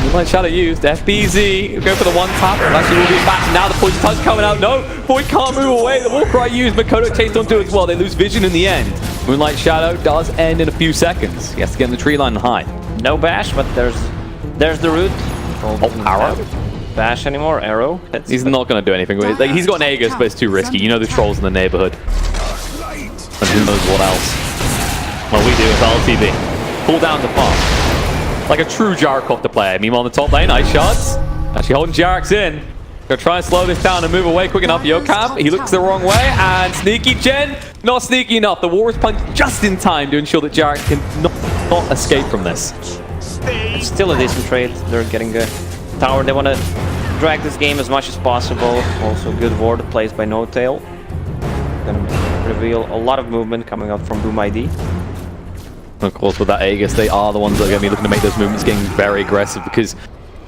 Speaker 6: Moonlight Shadow used. FBZ, go for the one tap. Actually, will be back. Now the poison touch coming out. No, Void can't move away. The Warcry used. Makoto chased onto it as well. They lose vision in the end. Moonlight Shadow does end in a few seconds. He has to get in the tree line and hide.
Speaker 7: No bash, but there's the root.
Speaker 6: Arrow?
Speaker 7: Bash anymore? Arrow?
Speaker 6: He's not going to do anything with it. Like, he's got an Aegis, but it's too risky. You know the trolls in the neighborhood. And who knows what else. What we do is LTV. Pull down the farm. Like a true Jarekopter player. Meanwhile, on the top lane, nice shots. Actually holding Jarek's in. Gonna try and slow this down and move away quick enough. Yokam, he looks the wrong way. And Sneaky Chen, not sneaky enough. The Walrus punch just in time to ensure that Jarek can not escape from this.
Speaker 7: It's still a decent trade. They're getting a tower. They want to drag this game as much as possible. Also, good ward placed by No Tail. Gonna reveal a lot of movement coming out from Boom ID.
Speaker 6: Of course, with that Aegis, they are the ones that are going to be looking to make those movements, getting very aggressive, because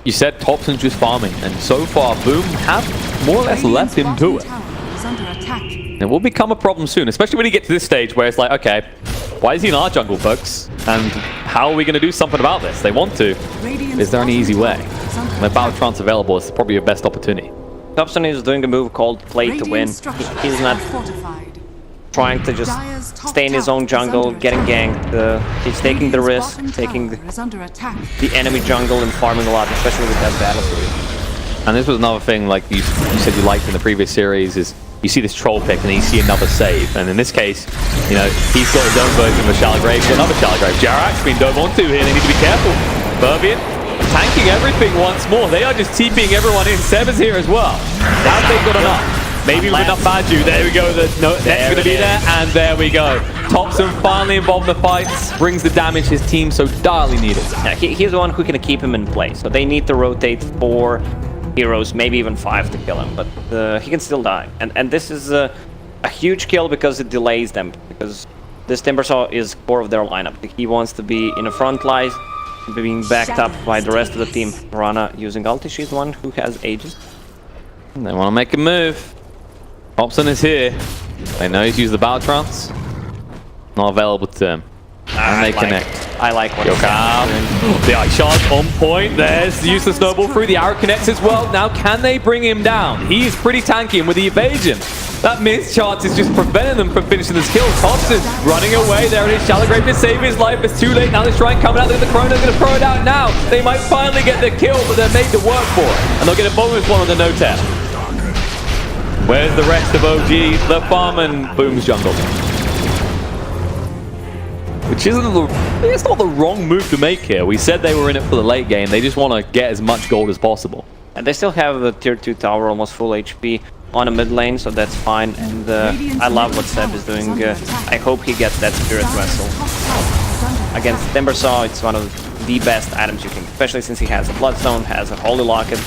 Speaker 6: you said Thompson's just farming, and so far, Boom have more or less left him to it. It will become a problem soon, especially when you get to this stage where it's like, okay, why is he in our jungle, folks? And how are we going to do something about this? They want to. Is there any easy way? With Battle Trance available, it's probably your best opportunity.
Speaker 7: Thompson is doing a move called Play to Win. He's not trying to just stay in his own jungle, getting ganked. He's taking the risk, taking the enemy jungle and farming a lot, especially with that battle suit.
Speaker 6: And this was another thing, like you said you liked in the previous series, is you see this troll pick and then you see another save. And in this case, you know, he's got his own version of a shallow grave, he's got another shallow grave. Jarak's been dove onto here, they need to be careful. Fervian tanking everything once more. They are just TPing everyone in. Seb is here as well. Have they got enough? Maybe with enough Badu. There we go. The net's going to be there. And there we go. Thompson finally involved in the fights. Brings the damage his team so direly needed.
Speaker 7: Yeah, he's the one who can keep him in play. So they need to rotate 4 heroes, maybe even 5 to kill him. But he can still die. And this is a huge kill because it delays them. Because this Timbersaw is core of their lineup. He wants to be in the front line, being backed up by the rest of the team. Rana using ulti. She's one who has Aegis.
Speaker 6: And they want to make a move. Thompson is here. They know he's used the Battle Trance. Not available to them. And they connect.
Speaker 7: I like what he's
Speaker 6: doing. The Ice Shard on point. There's the use of Snowball through. The arrow connects as well. Now can they bring him down? He is pretty tanky, and with the evasion, that missed chance is just preventing them from finishing this kill. Thompson running away. There it is. Shallow Grave to save his life. It's too late. Now the Shrine coming out. Look at the Chrono's going to throw it out now. They might finally get the kill, but they're made to work for it. And they'll get a bonus one on the no-tap. Where's the rest of OG? The farm and Boom's jungle. Which isn't it's not the wrong move to make here. We said they were in it for the late game. They just want to get as much gold as possible.
Speaker 7: And they still have the tier 2 tower, almost full HP on a mid lane, so that's fine. And I love what Seb is doing. I hope he gets that Spirit Vessel. Against Timbersaw, it's one of the best items you can, especially since he has a Bloodstone, has a Holy Locket.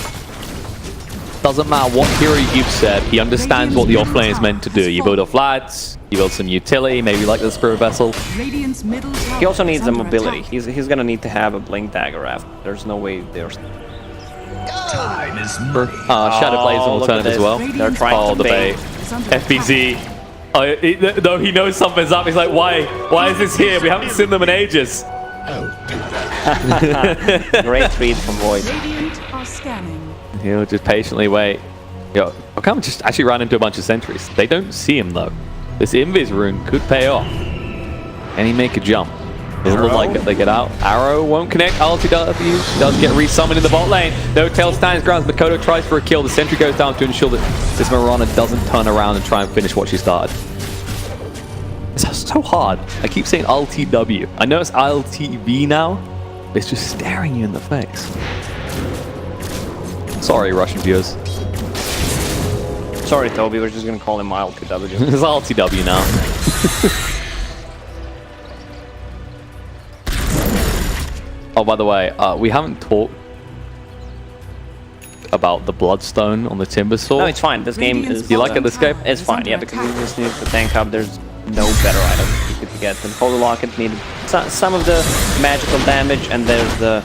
Speaker 6: Doesn't matter what hero you give Seb, he understands what the offlane is meant to do. You build off lads, you build some utility, maybe like the Spirit Vessel.
Speaker 7: He also needs a mobility. He's gonna need to have a Blink Dagger after. There's no way there's...
Speaker 8: Time is
Speaker 6: Shadow Blaze on alternative as well.
Speaker 7: They're trying to bait.
Speaker 6: FBZ. Though he knows something's up, he's like, why is this here? We haven't seen them in ages.
Speaker 7: Great read from Void.
Speaker 6: He'll just patiently wait. Yo, Okama just actually ran into a bunch of sentries. They don't see him though. This Invis rune could pay off. Can he make a jump? Doesn't look like it. They get out. Arrow won't connect. Ulti does get resummoned in the bot lane. No Tail stands grounds. Makoto tries for a kill. The sentry goes down to ensure that this Mirana doesn't turn around and try and finish what she started. It's so hard. I keep saying LTW. I know it's LTV now. It's just staring you in the face. Sorry, Russian viewers.
Speaker 7: Sorry, Toby. We're just gonna call him LTW.
Speaker 6: It's LTW now. Oh, by the way, we haven't talked about the Bloodstone on the Timbersaw.
Speaker 7: No, it's fine. This game is...
Speaker 6: Do you like it, this game?
Speaker 7: It's fine, yeah, because you just need to tank up. There's no better item you could get. And Holy Locket needed some of the magical damage, and there's the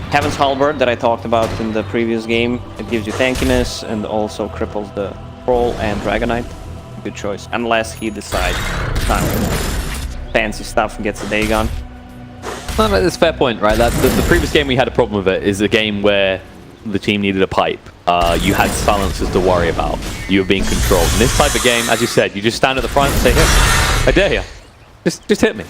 Speaker 7: Heaven's Halberd that I talked about in the previous game. It gives you tankiness and also cripples the Troll and Dragonite. Good choice. Unless he decides fancy stuff and gets a Dagon.
Speaker 6: No, that's a fair point, right? The previous game we had a problem with it is a game where the team needed a pipe. You had silencers to worry about. You were being controlled. In this type of game, as you said, you just stand at the front and say, "Hey, I dare you. Just hit me."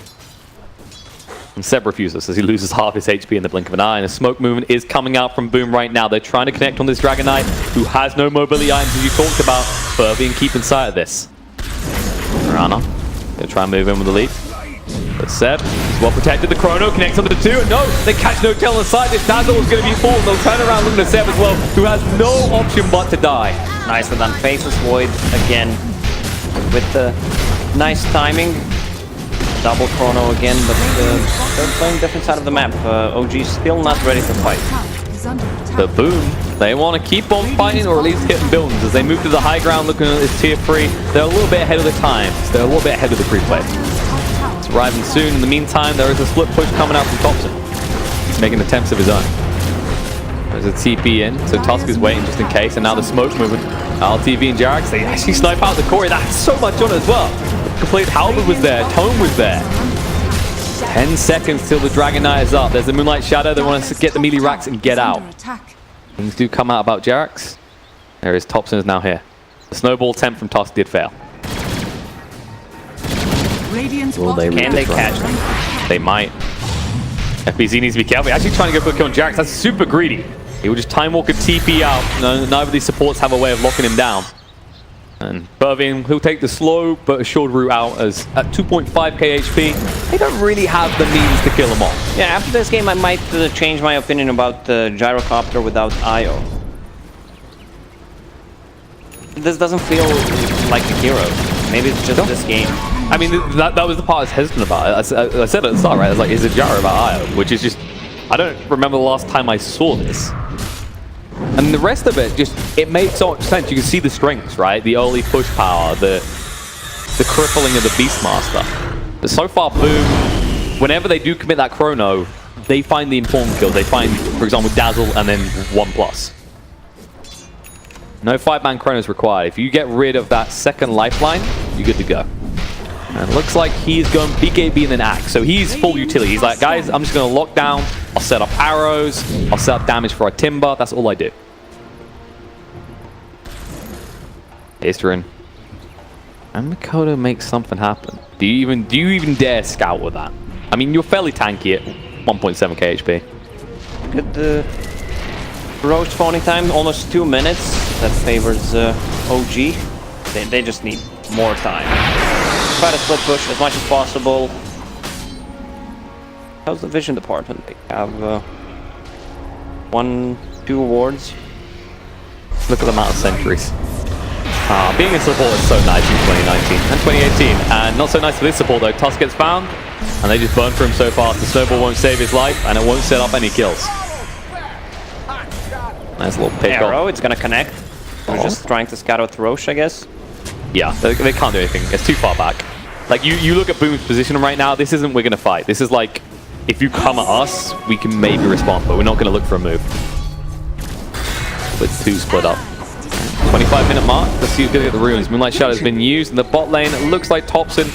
Speaker 6: And Seb refuses as he loses half his HP in the blink of an eye, and a smoke movement is coming out from Boom right now. They're trying to connect on this Dragonite, who has no mobility items, as you talked about. Furby and keep inside of this. Rana gonna try and move in with the lead. But Seb is well protected. The Chrono connects onto the 2, and no, they catch no tail on the side. This Dazzle is going to be full. They'll turn around looking at Seb as well, who has no option but to die.
Speaker 7: Nicely done. Faces Void again with the nice timing. Double Chrono again, but they're playing different side of the map. OG still not ready to fight.
Speaker 6: The Boom, they want to keep on fighting, or at least hitting buildings. As they move to the high ground looking at this tier 3, they're a little bit ahead of the times. They're a little bit ahead of the pre-play. It's arriving soon. In the meantime, there is a split push coming out from Thompson. He's making attempts of his own. There's a TP in, so Tusk is waiting just in case, and now the smoke movement. LTV and Jarax, they actually snipe out the Corey. That's so much on it as well. Complete Halberd was there, Tone was there. 10 seconds till the Dragonite is up. There's the Moonlight Shadow. They want to get the melee racks and get out. Things do come out about Jarax. There is Thompson is now here. The snowball attempt from Tusk did fail.
Speaker 5: Radiant's
Speaker 6: Will they
Speaker 5: bottom
Speaker 7: Can they
Speaker 5: tower
Speaker 7: catch
Speaker 5: is
Speaker 7: them?
Speaker 5: under attack.
Speaker 6: They might. FBZ needs to be careful. Actually trying to go for a kill on Jax. That's super greedy. He will just Time Walker TP out. Neither of these supports have a way of locking him down. And Bervin, he'll take the slow but assured route out as at 2.5k HP, they don't really have the means to kill him off.
Speaker 7: Yeah, after this game I might change my opinion about the gyrocopter without IO. This doesn't feel like the hero. Maybe it's just this game.
Speaker 6: I mean, that was the part I was hesitant about. I said at the start, right? I was like, is it gyro about IO? Which is just, I don't remember the last time I saw this. And the rest of it, it made so much sense. You can see the strengths, right? The early push power, the crippling of the Beastmaster. But so far, Boom, whenever they do commit that chrono, they find the informed kills. They find, for example, Dazzle and then 1+. No 5-man chronos required. If you get rid of that second lifeline, you're good to go. And it looks like he's going BKB and then Axe. So he's full utility. He's like, guys, I'm just going to lock down. I'll set up arrows. I'll set up damage for our Timber. That's all I do. Istrin. And Makoto makes something happen. Do you even dare scout with that? I mean, you're fairly tanky at 1.7k HP.
Speaker 7: Good Roach spawning time, almost 2 minutes. That favors OG. They just need more time. Try to split push as much as possible. How's the vision department? They have 1-2 wards.
Speaker 6: Look at the amount of centuries. Being a support is so nice in 2019 and 2018. And not so nice for this support though. Tusk gets found, and they just burn for him so fast. The snowball won't save his life, and it won't set up any kills. Nice little pick
Speaker 7: Arrow, it's gonna connect. They're just trying to scout out Roche, I guess.
Speaker 6: Yeah, they can't do anything. It's too far back. Like, you look at Boom's position right now, this isn't we're going to fight. This is like, if you come at us, we can maybe respond, but we're not going to look for a move. With 2 split up. 25-minute mark. Let's see who's going to get the runes. Moonlight Shadow's been used in the bot lane. It looks like Thompson,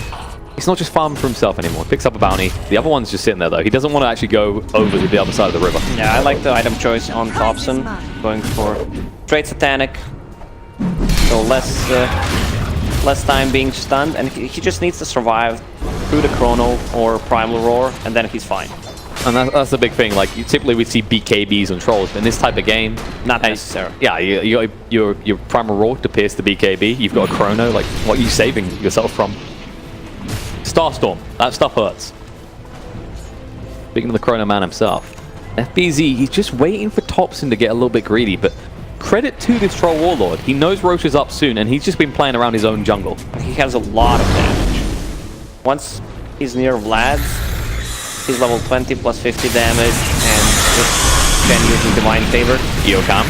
Speaker 6: he's not just farming for himself anymore. Picks up a bounty. The other one's just sitting there, though. He doesn't want to actually go over to the other side of the river.
Speaker 7: Yeah, I like the item choice on Thompson. Going for straight Satanic. So less time being stunned, and he just needs to survive through the Chrono or Primal Roar, and then he's fine.
Speaker 6: And that's the big thing. Like, typically we see BKBs and trolls, but in this type of game,
Speaker 7: Not necessary.
Speaker 6: Yeah, you got your Primal Roar to pierce the BKB. You've got a Chrono. Like, what are you saving yourself from? Starstorm. That stuff hurts. Speaking of the Chrono Man himself, FBZ, he's just waiting for Thompson to get a little bit greedy, but credit to this Troll Warlord. He knows Roche is up soon, and he's just been playing around his own jungle.
Speaker 7: He has a lot of damage. Once he's near Vlad, he's level 20 plus 50 damage, and just then using Divine Favor.
Speaker 6: Yokam.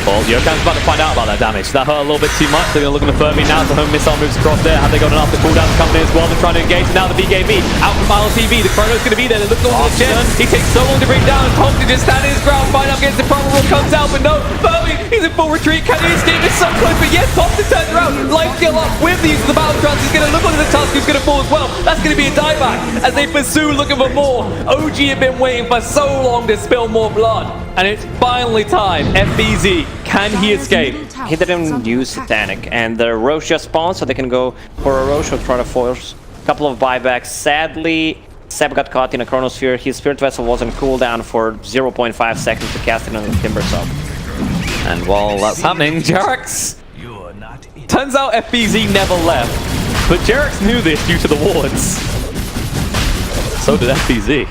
Speaker 6: Well, Yokam's about to find out about that damage. That hurt a little bit too much. They're going to look at the Fermi now. The home missile moves across there. Have they got enough? The cooldown coming in as well. They're trying to engage. Now the BKB out from Final TV. The Chrono's going to be there. They look over the jet. He takes so long to bring down. Thompson just standing his ground. Fine up against the Primal Roar comes out, but no. Fermi, he's in full retreat. Can he escape? It's so close, but yes, Thompson turns around. Life skill up with the use of the battle trance. He's going to look under the Tusk, who's going to fall as well. That's going to be a dieback as they pursue looking for more. OG have been waiting for so long to spill more blood. And it's finally time. FBZ, can he escape?
Speaker 7: He didn't use Satanic, and the Roche just spawned, so they can go for a Roche or try to force a couple of buybacks. Sadly, Seb got caught in a Chronosphere. His Spirit Vessel was on cooldown for 0.5 seconds to cast it on the Timbersaw.
Speaker 6: And while that's happening, Jerax... Turns out FBZ never left, but Jerax knew this due to the wards. So did FBZ.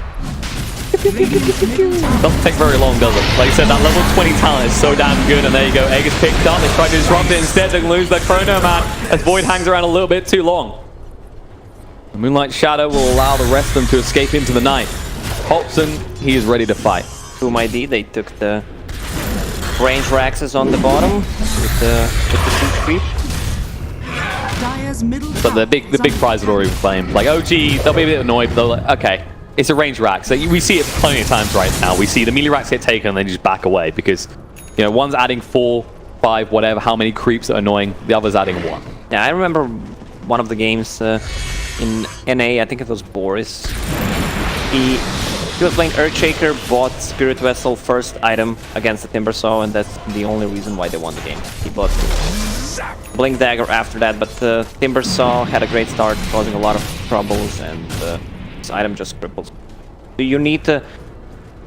Speaker 6: Doesn't take very long, does it? Like I said, that level 20 talent is so damn good, and there you go. Egg is picked up. They try to disrupt it instead. They lose their Chrono Man as Void hangs around a little bit too long. The Moonlight Shadow will allow the rest of them to escape into the night. Hobson, he is ready to fight.
Speaker 7: Whom ID, they took the range Raxes on the bottom with the siege creep.
Speaker 6: But the big prize had already been claimed. Like OG, they'll be a bit annoyed, but they're like, okay. It's a range rack, so we see it plenty of times right now. We see the melee racks get taken and then just back away because, you know, one's adding 4, 5, whatever, how many creeps are annoying, the other's adding 1.
Speaker 7: Yeah, I remember one of the games in NA, I think it was Boris. He was playing Earthshaker, bought Spirit Vessel first item against the Timbersaw, and that's the only reason why they won the game. He bought Blink Dagger after that, but the Timbersaw had a great start, causing a lot of troubles, and this item just cripples. So you need to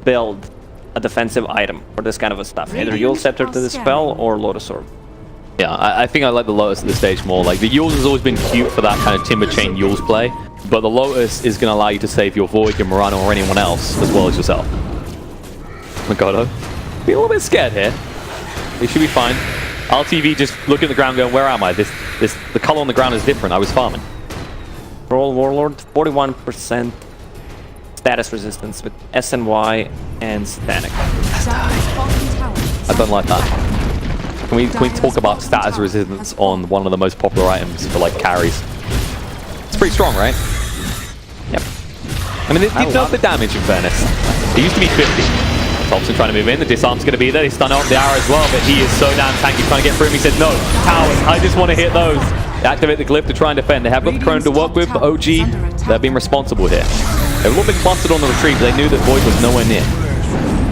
Speaker 7: build a defensive item for this kind of a stuff. Either Yule Scepter to dispel or Lotus Orb.
Speaker 6: Yeah, I think I like the Lotus at this stage more. Like, the Yules has always been cute for that kind of Timber Chain Yules play, but the Lotus is going to allow you to save your Void, your Murano, or anyone else, as well as yourself. Makoto, be a little bit scared here. It should be fine. RTV just look at the ground going, where am I? The color on the ground is different. I was farming.
Speaker 7: Roll Warlord, 41% status resistance with SNY and Static.
Speaker 6: I don't like that. Can we talk about status resistance on one of the most popular items for like carries? It's pretty strong, right?
Speaker 7: Yep.
Speaker 6: I mean, it did up the damage in fairness. It used to be 50. Thompson trying to move in, the disarm's going to be there, he's stun out the arrow as well, but he is so damn tanky trying to get through him. He said, no, towers, I just want to hit those. They activate the glyph to try and defend. They have got the Chrono to work with, but OG, they're being responsible here. They were a little bit clustered on the retreat, but they knew that Void was nowhere near.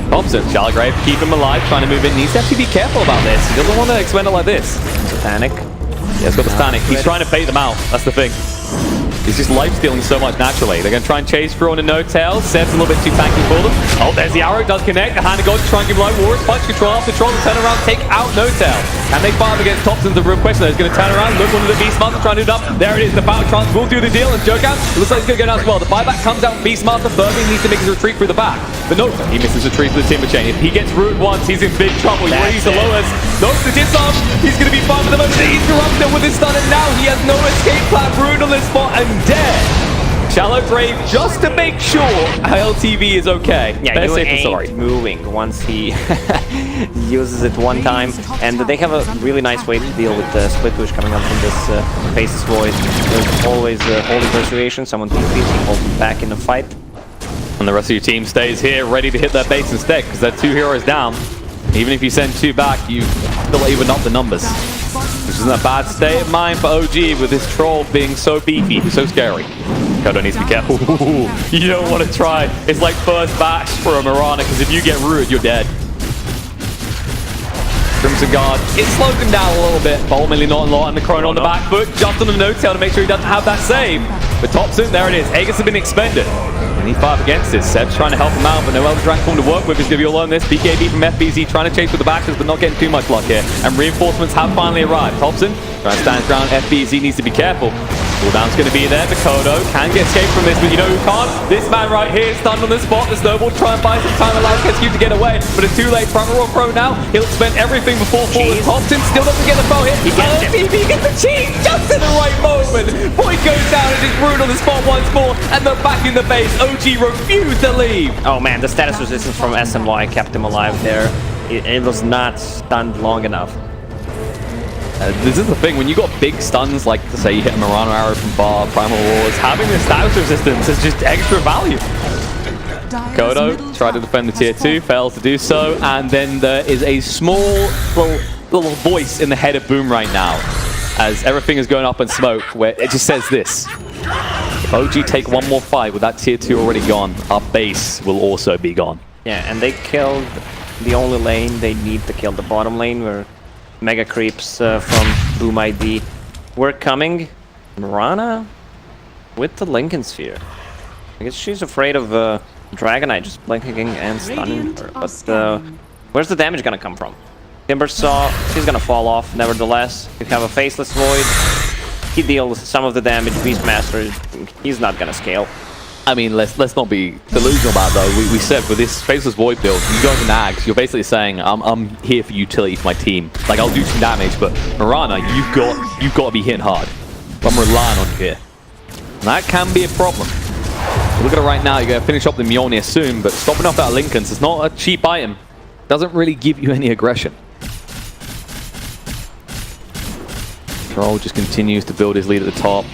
Speaker 6: Thompson, Shallow Grave, keep him alive, trying to move in. He needs to actually be careful about this. He doesn't want to expend it like this.
Speaker 7: Satanic.
Speaker 6: Yeah, he's got the Satanic. He's trying to bait them out. That's the thing. He's just life-stealing so much naturally. They're going to try and chase through on a no-tail. Seb's a little bit too tanky for them. Oh, there's the arrow. Does connect. The Hand of God to try and give life. Warriors punch, control after control. Turn around, take out no-tail. Can they fire against Thompson? The real question. He's going to turn around, look under the Beastmaster, try and do it up. There it is. The Battle Trance will do the deal and joke out. It looks like it's going to go down as well. The buyback comes out. Beastmaster Furby needs to make his retreat through the back. But no, he misses the retreat through the Timber Chain. If he gets ruined once, he's in big trouble. He raised the lowest. Notes the disarm. He's going to be fine with the moment. He's corrupted with his stun, and now he has no escape plan. Ruined on this spot and dead. Shallow Grave just to make sure LTV is okay.
Speaker 7: Yeah, you ain't moving once he uses it one time. And they have a really nice way to deal with the split push coming up from this Faceless Void. There's always Holy Persuasion, someone TPs, he holds them back in the fight.
Speaker 6: And the rest of your team stays here, ready to hit their base instead, because they're 2 heroes down. Even if you send 2 back, you still even up the numbers. Which isn't a bad state of mind for OG with this troll being so beefy, so scary. Kodo needs to be careful. You don't want to try. It's like first batch for a Mirana, because if you get ruined, you're dead. Crimson Guard, it slowed him down a little bit, but ultimately not a lot, and the Chrono on the back foot, jumped on the no-tail to make sure he doesn't have that save. But Thompson, there it is, Aegis has been expended. And he fired against this. Seb's trying to help him out, but no Elder Dragon form to work with. Is going to be all on this. BKB from FBZ trying to chase with the backers, but not getting too much luck here. And reinforcements have finally arrived. Thompson trying to stand his ground. FBZ needs to be careful. Cooldown's going to be there. Makoto can get escape from this, but you know who can't? This man right here is stunned on the spot. The snowball to try and buy some time, allows Kescu to get away, but it's too late. Front row pro now. He'll spend everything before falling. Thompson still doesn't get the foul hit. He gets the cheat just in the right moment. Void goes down and is ruined on the spot once more, and they're back in the base. OG refused to leave.
Speaker 7: Oh man, the status resistance from SMY kept him alive there. It was not stunned long enough.
Speaker 6: This is the thing, when you got big stuns, like say you hit a Murano arrow from far, Primal Wars, having this status resistance is just extra value. Kodo tried to defend the tier 2, fails to do so, and then there is a small little voice in the head of Boom right now, as everything is going up in smoke, where it just says this. If OG take one more fight with that tier 2 already gone, our base will also be gone.
Speaker 7: Yeah, and they killed the only lane they need to kill, the bottom lane, where Mega Creeps from Boom ID were coming. Mirana with the Lincoln Sphere. I guess she's afraid of Dragonite just blinking and stunning her. But where's the damage gonna come from? Timber Saw, she's gonna fall off nevertheless. You have a Faceless Void. He deals some of the damage. Beastmaster, he's not gonna scale.
Speaker 6: I mean, let's not be delusional about it, though. We said with this Faceless Void build, you guys are nags. You're basically saying, I'm here for utility for my team. Like, I'll do some damage, but Mirana, you've got to be hitting hard. I'm relying on you here. And that can be a problem. Look at it right now. You're going to finish up the Mjolnir soon, but stopping off that Lincoln's is not a cheap item. Doesn't really give you any aggression. Troll just continues to build his lead at the top.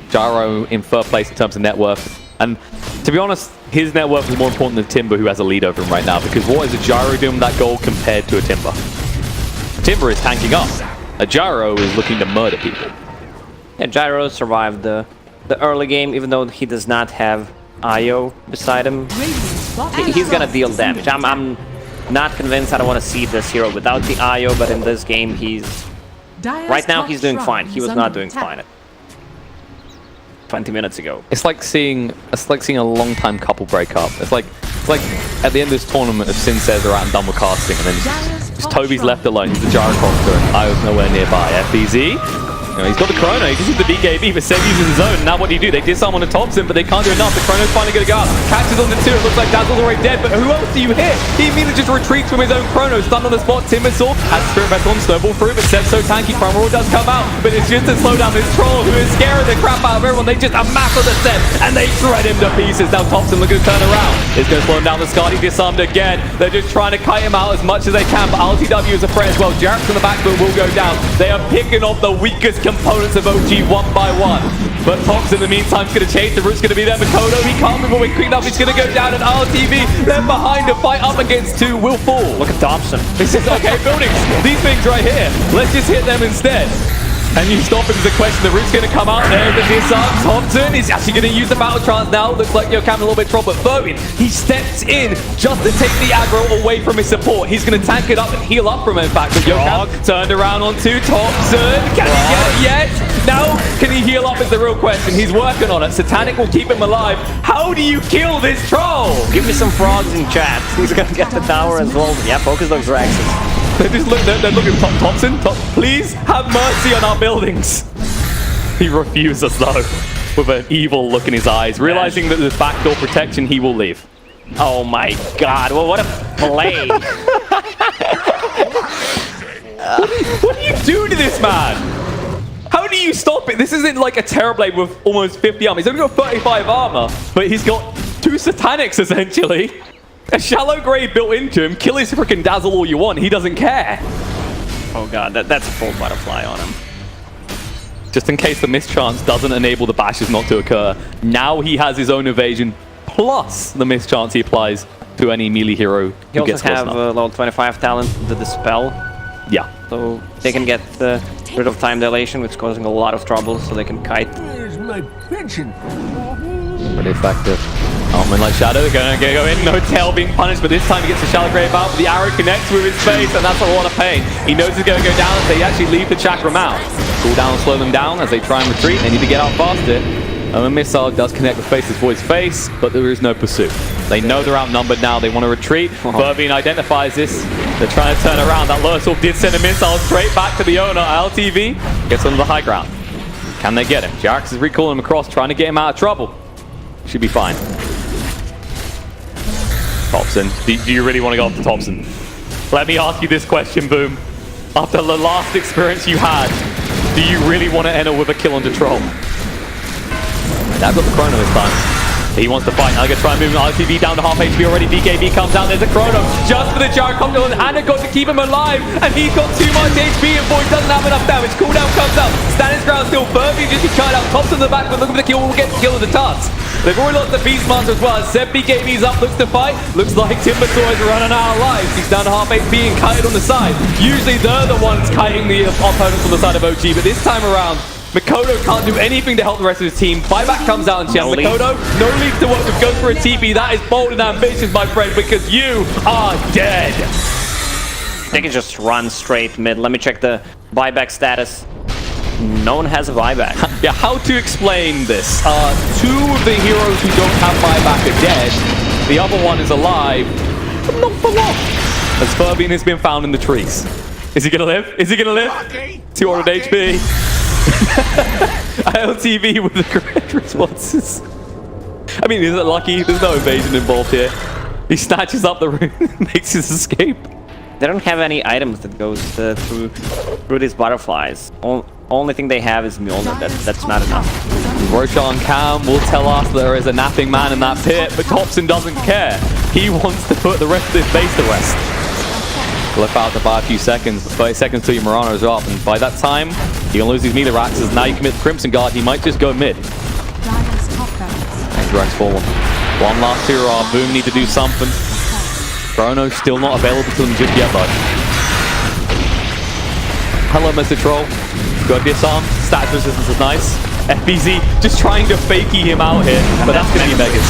Speaker 6: Gyro in third place in terms of net worth. And to be honest, his net worth is more important than Timber, who has a lead over him right now, because what is a Gyro doing with that gold compared to a Timber? Timber is tanking up. A Gyro is looking to murder people.
Speaker 7: Yeah, Gyro survived the early game, even though he does not have Io beside him. He's gonna deal damage. I'm not convinced. I don't want to see this hero without the Io, but in this game, right now he's doing fine. He was not doing fine. 20 minutes ago.
Speaker 6: It's like seeing a long time couple break up. It's like at the end of this tournament, if Sin says they're out and done with casting, and then just Toby's left alone. He's the gyrocopter, and I was nowhere nearby. FBZ. He's got the Chrono, he just used the BKB, but Seb uses his own. Now what do you do? They disarm on the Thompson, but they can't do enough. The Chrono's finally going to go out. Catches on the 2, it looks like Dazzle's already dead, but who else do you hit? He immediately just retreats from his own Chrono. Stunned on the spot, Timbersaw has Spirit Vessel on Snowball through, but Seb's so tanky, Primal Roar does come out, but it's just to slow down this Troll, who is scaring the crap out of everyone. They just amass on the Seb, and they shred him to pieces. Now Thompson looking to turn around. It's going to slow him down. The Skadi disarmed again. They're just trying to kite him out as much as they can, but LTW is a threat as well. Jarrett's in the backboard will go down. They are picking off the weakest components of OG one by one. But Tox in the meantime is going to change. The route's going to be there. Makoto, he can't move away quick enough. He's going to go down, and RTV, they're behind to fight up against 2 will fall.
Speaker 7: Look at Thompson.
Speaker 6: This is okay, buildings. These things right here. Let's just hit them instead. And you stop it as a question. The route's going to come out there. The disarm. Thompson is actually going to use the battle trance now. Looks like Yokam's a little bit trouble. But Furby, he steps in just to take the aggro away from his support. He's going to tank it up and heal up from it. In fact, but Yokam turned around onto Thompson. Can he get it yet? Now, can he heal up is the real question. He's working on it. Satanic will keep him alive. How do you kill this troll?
Speaker 7: Give me some frogs in chat. He's going to get the tower as well. Yeah, focus those Raxes.
Speaker 6: They're looking at Thompson. Please have mercy on our buildings. He refuses though, with an evil look in his eyes, realizing that there's backdoor protection. He will leave.
Speaker 7: Oh my God! Well, what a play!
Speaker 6: What do you do to this man? How do you stop it? This isn't like a Terrorblade with almost 50 armor. He's only got 35 armor, but he's got 2 Satanics essentially. A shallow grade built into him. Kill his freaking Dazzle all you want. He doesn't care.
Speaker 7: Oh God, that's a full butterfly on him.
Speaker 6: Just in case the mischance doesn't enable the bashes not to occur. Now he has his own evasion plus the mischance he applies to any melee hero
Speaker 7: He
Speaker 6: who gets
Speaker 7: also
Speaker 6: close
Speaker 7: have
Speaker 6: enough.
Speaker 7: level 25 talent, the Dispel.
Speaker 6: Yeah.
Speaker 7: So they can get rid of time dilation, which is causing a lot of trouble, so they can kite.
Speaker 8: Where's my pigeon?
Speaker 6: Pretty effective. Like Shadow, they're going to go in. No tail being punished, but this time he gets the Shallow Grave out. But the arrow connects with his face, and that's a lot of pain. He knows he's going to go down, so they actually leave the Chakram out. Cool down and slow them down as they try and retreat. They need to get out faster. And the missile does connect with Faceless Void's face, but there is no pursuit. They know they're outnumbered now. They want to retreat. Furbian identifies this. They're trying to turn around. That Lursaw did send a missile straight back to the owner. LTV gets on the high ground. Can they get him? Jax is recalling him across, trying to get him out of trouble. Should be fine. Thompson, do you really want to go after Thompson? Let me ask you this question, Boom. After the last experience you had, do you really want to enter with a kill on the Troll? That's got the Chrono this time. He wants to fight. Now they're going to try and move RTV down to half HP already. BKB comes out. There's a Chrono just for the gyrocopter, and Hannah got to keep him alive, and he's got too much HP, and Void doesn't have enough damage. Cooldown comes out. Standing ground still. Furby just be cut out. Thompson in the back, but looking for the kill. Will get the kill with the Tuts. They've already lost the Beastmaster as well. Seb BKB's up, looks to fight. Looks like Timbersaw is running out of life. He's down to half HP and kited on the side. Usually they're the ones kiting the opponents on the side of OG, but this time around, Makoto can't do anything to help the rest of his team. Buyback comes out and checks. Makoto, no lead to work with. Goes for a TP. That is bold and ambitious, my friend, because you are dead.
Speaker 7: They can just run straight mid. Let me check the buyback status. No one has a buyback.
Speaker 6: Yeah, how to explain this? 2 of the heroes who don't have buyback are dead. The other one is alive, but not for long. As Furbian has been found in the trees. Is he gonna live? Is he gonna live? 200 HP. LTV with the correct responses. I mean, is it lucky? There's no evasion involved here. He snatches up the room, makes his escape.
Speaker 7: They don't have any items that goes through these butterflies. Only thing they have is Mjolnir. That's not enough.
Speaker 6: Roshan Cam will tell us there is a napping man in that pit, but Thompson doesn't care. He wants to put the rest of this base to rest. Flip out to buy a few seconds, 30 seconds till your Muranos are up, and by that time, you're going to lose these meter axes. Now you commit the Crimson Guard, he might just go mid. And Drax forward. One last hurrah, Boom need to do something. Chrono still not available to them just yet, though. Hello, Mr. Troll. Got disarm, status resistance is nice. FBZ just trying to fakey him out here, but that's going to be Megas.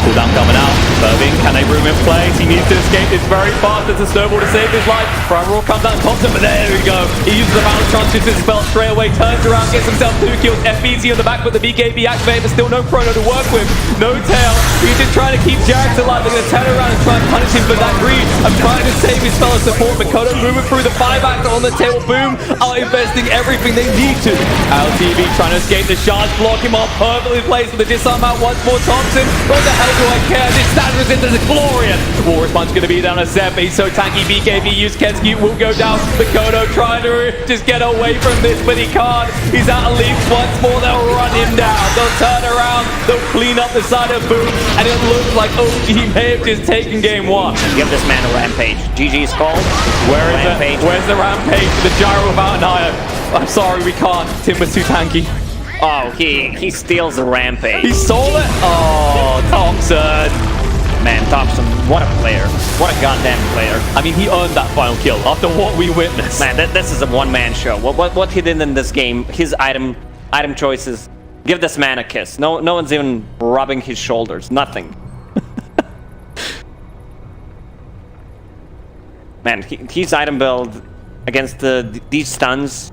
Speaker 6: Cooldown coming out. Irving, can they room in place? He needs to escape this very fast. There's a snowball to save his life. Brian Raw comes out and pops him, but there we go. He uses the balance chance, shoots his spell straight away, turns around, gets himself 2 kills. FBZ on the back, but the BKB activated, but still no Chrono to work with. No tail. He's just trying to keep Jax alive. They're going to turn around and try and punish him for that greed. I'm trying to save his fellow support. Mikoto moving through the 5-actor on the tail. Boom, are investing everything they need to. LTV trying to escape the shards, block him off, perfectly placed with the disarm out once more. Thompson, what the hell do I care? This stand resistance is glorious. War response going to be down to 7. He's so tanky. BKB use Kensuke will go down. Mikoto trying to just get away from this, but he can't. He's out of leaps once more. They'll run him down. They'll turn around. They'll clean up the side of Boom, and it looks like OG may have just taken game 1.
Speaker 7: Give this man a rampage. GG's called.
Speaker 6: Where is
Speaker 7: Rampage.
Speaker 6: it? Where's the rampage for the gyro without an iron? I'm sorry, we can't. Timber's too tanky.
Speaker 7: Oh, he steals the rampage.
Speaker 6: He stole it? Oh, Thompson.
Speaker 7: Man, Thompson, what a player. What a goddamn player.
Speaker 6: I mean, he earned that final kill after what we witnessed.
Speaker 7: Man, this is a one-man show. What he did in this game, his item choices, give this man a kiss. No one's even rubbing his shoulders. Nothing. Man, his item build against these stuns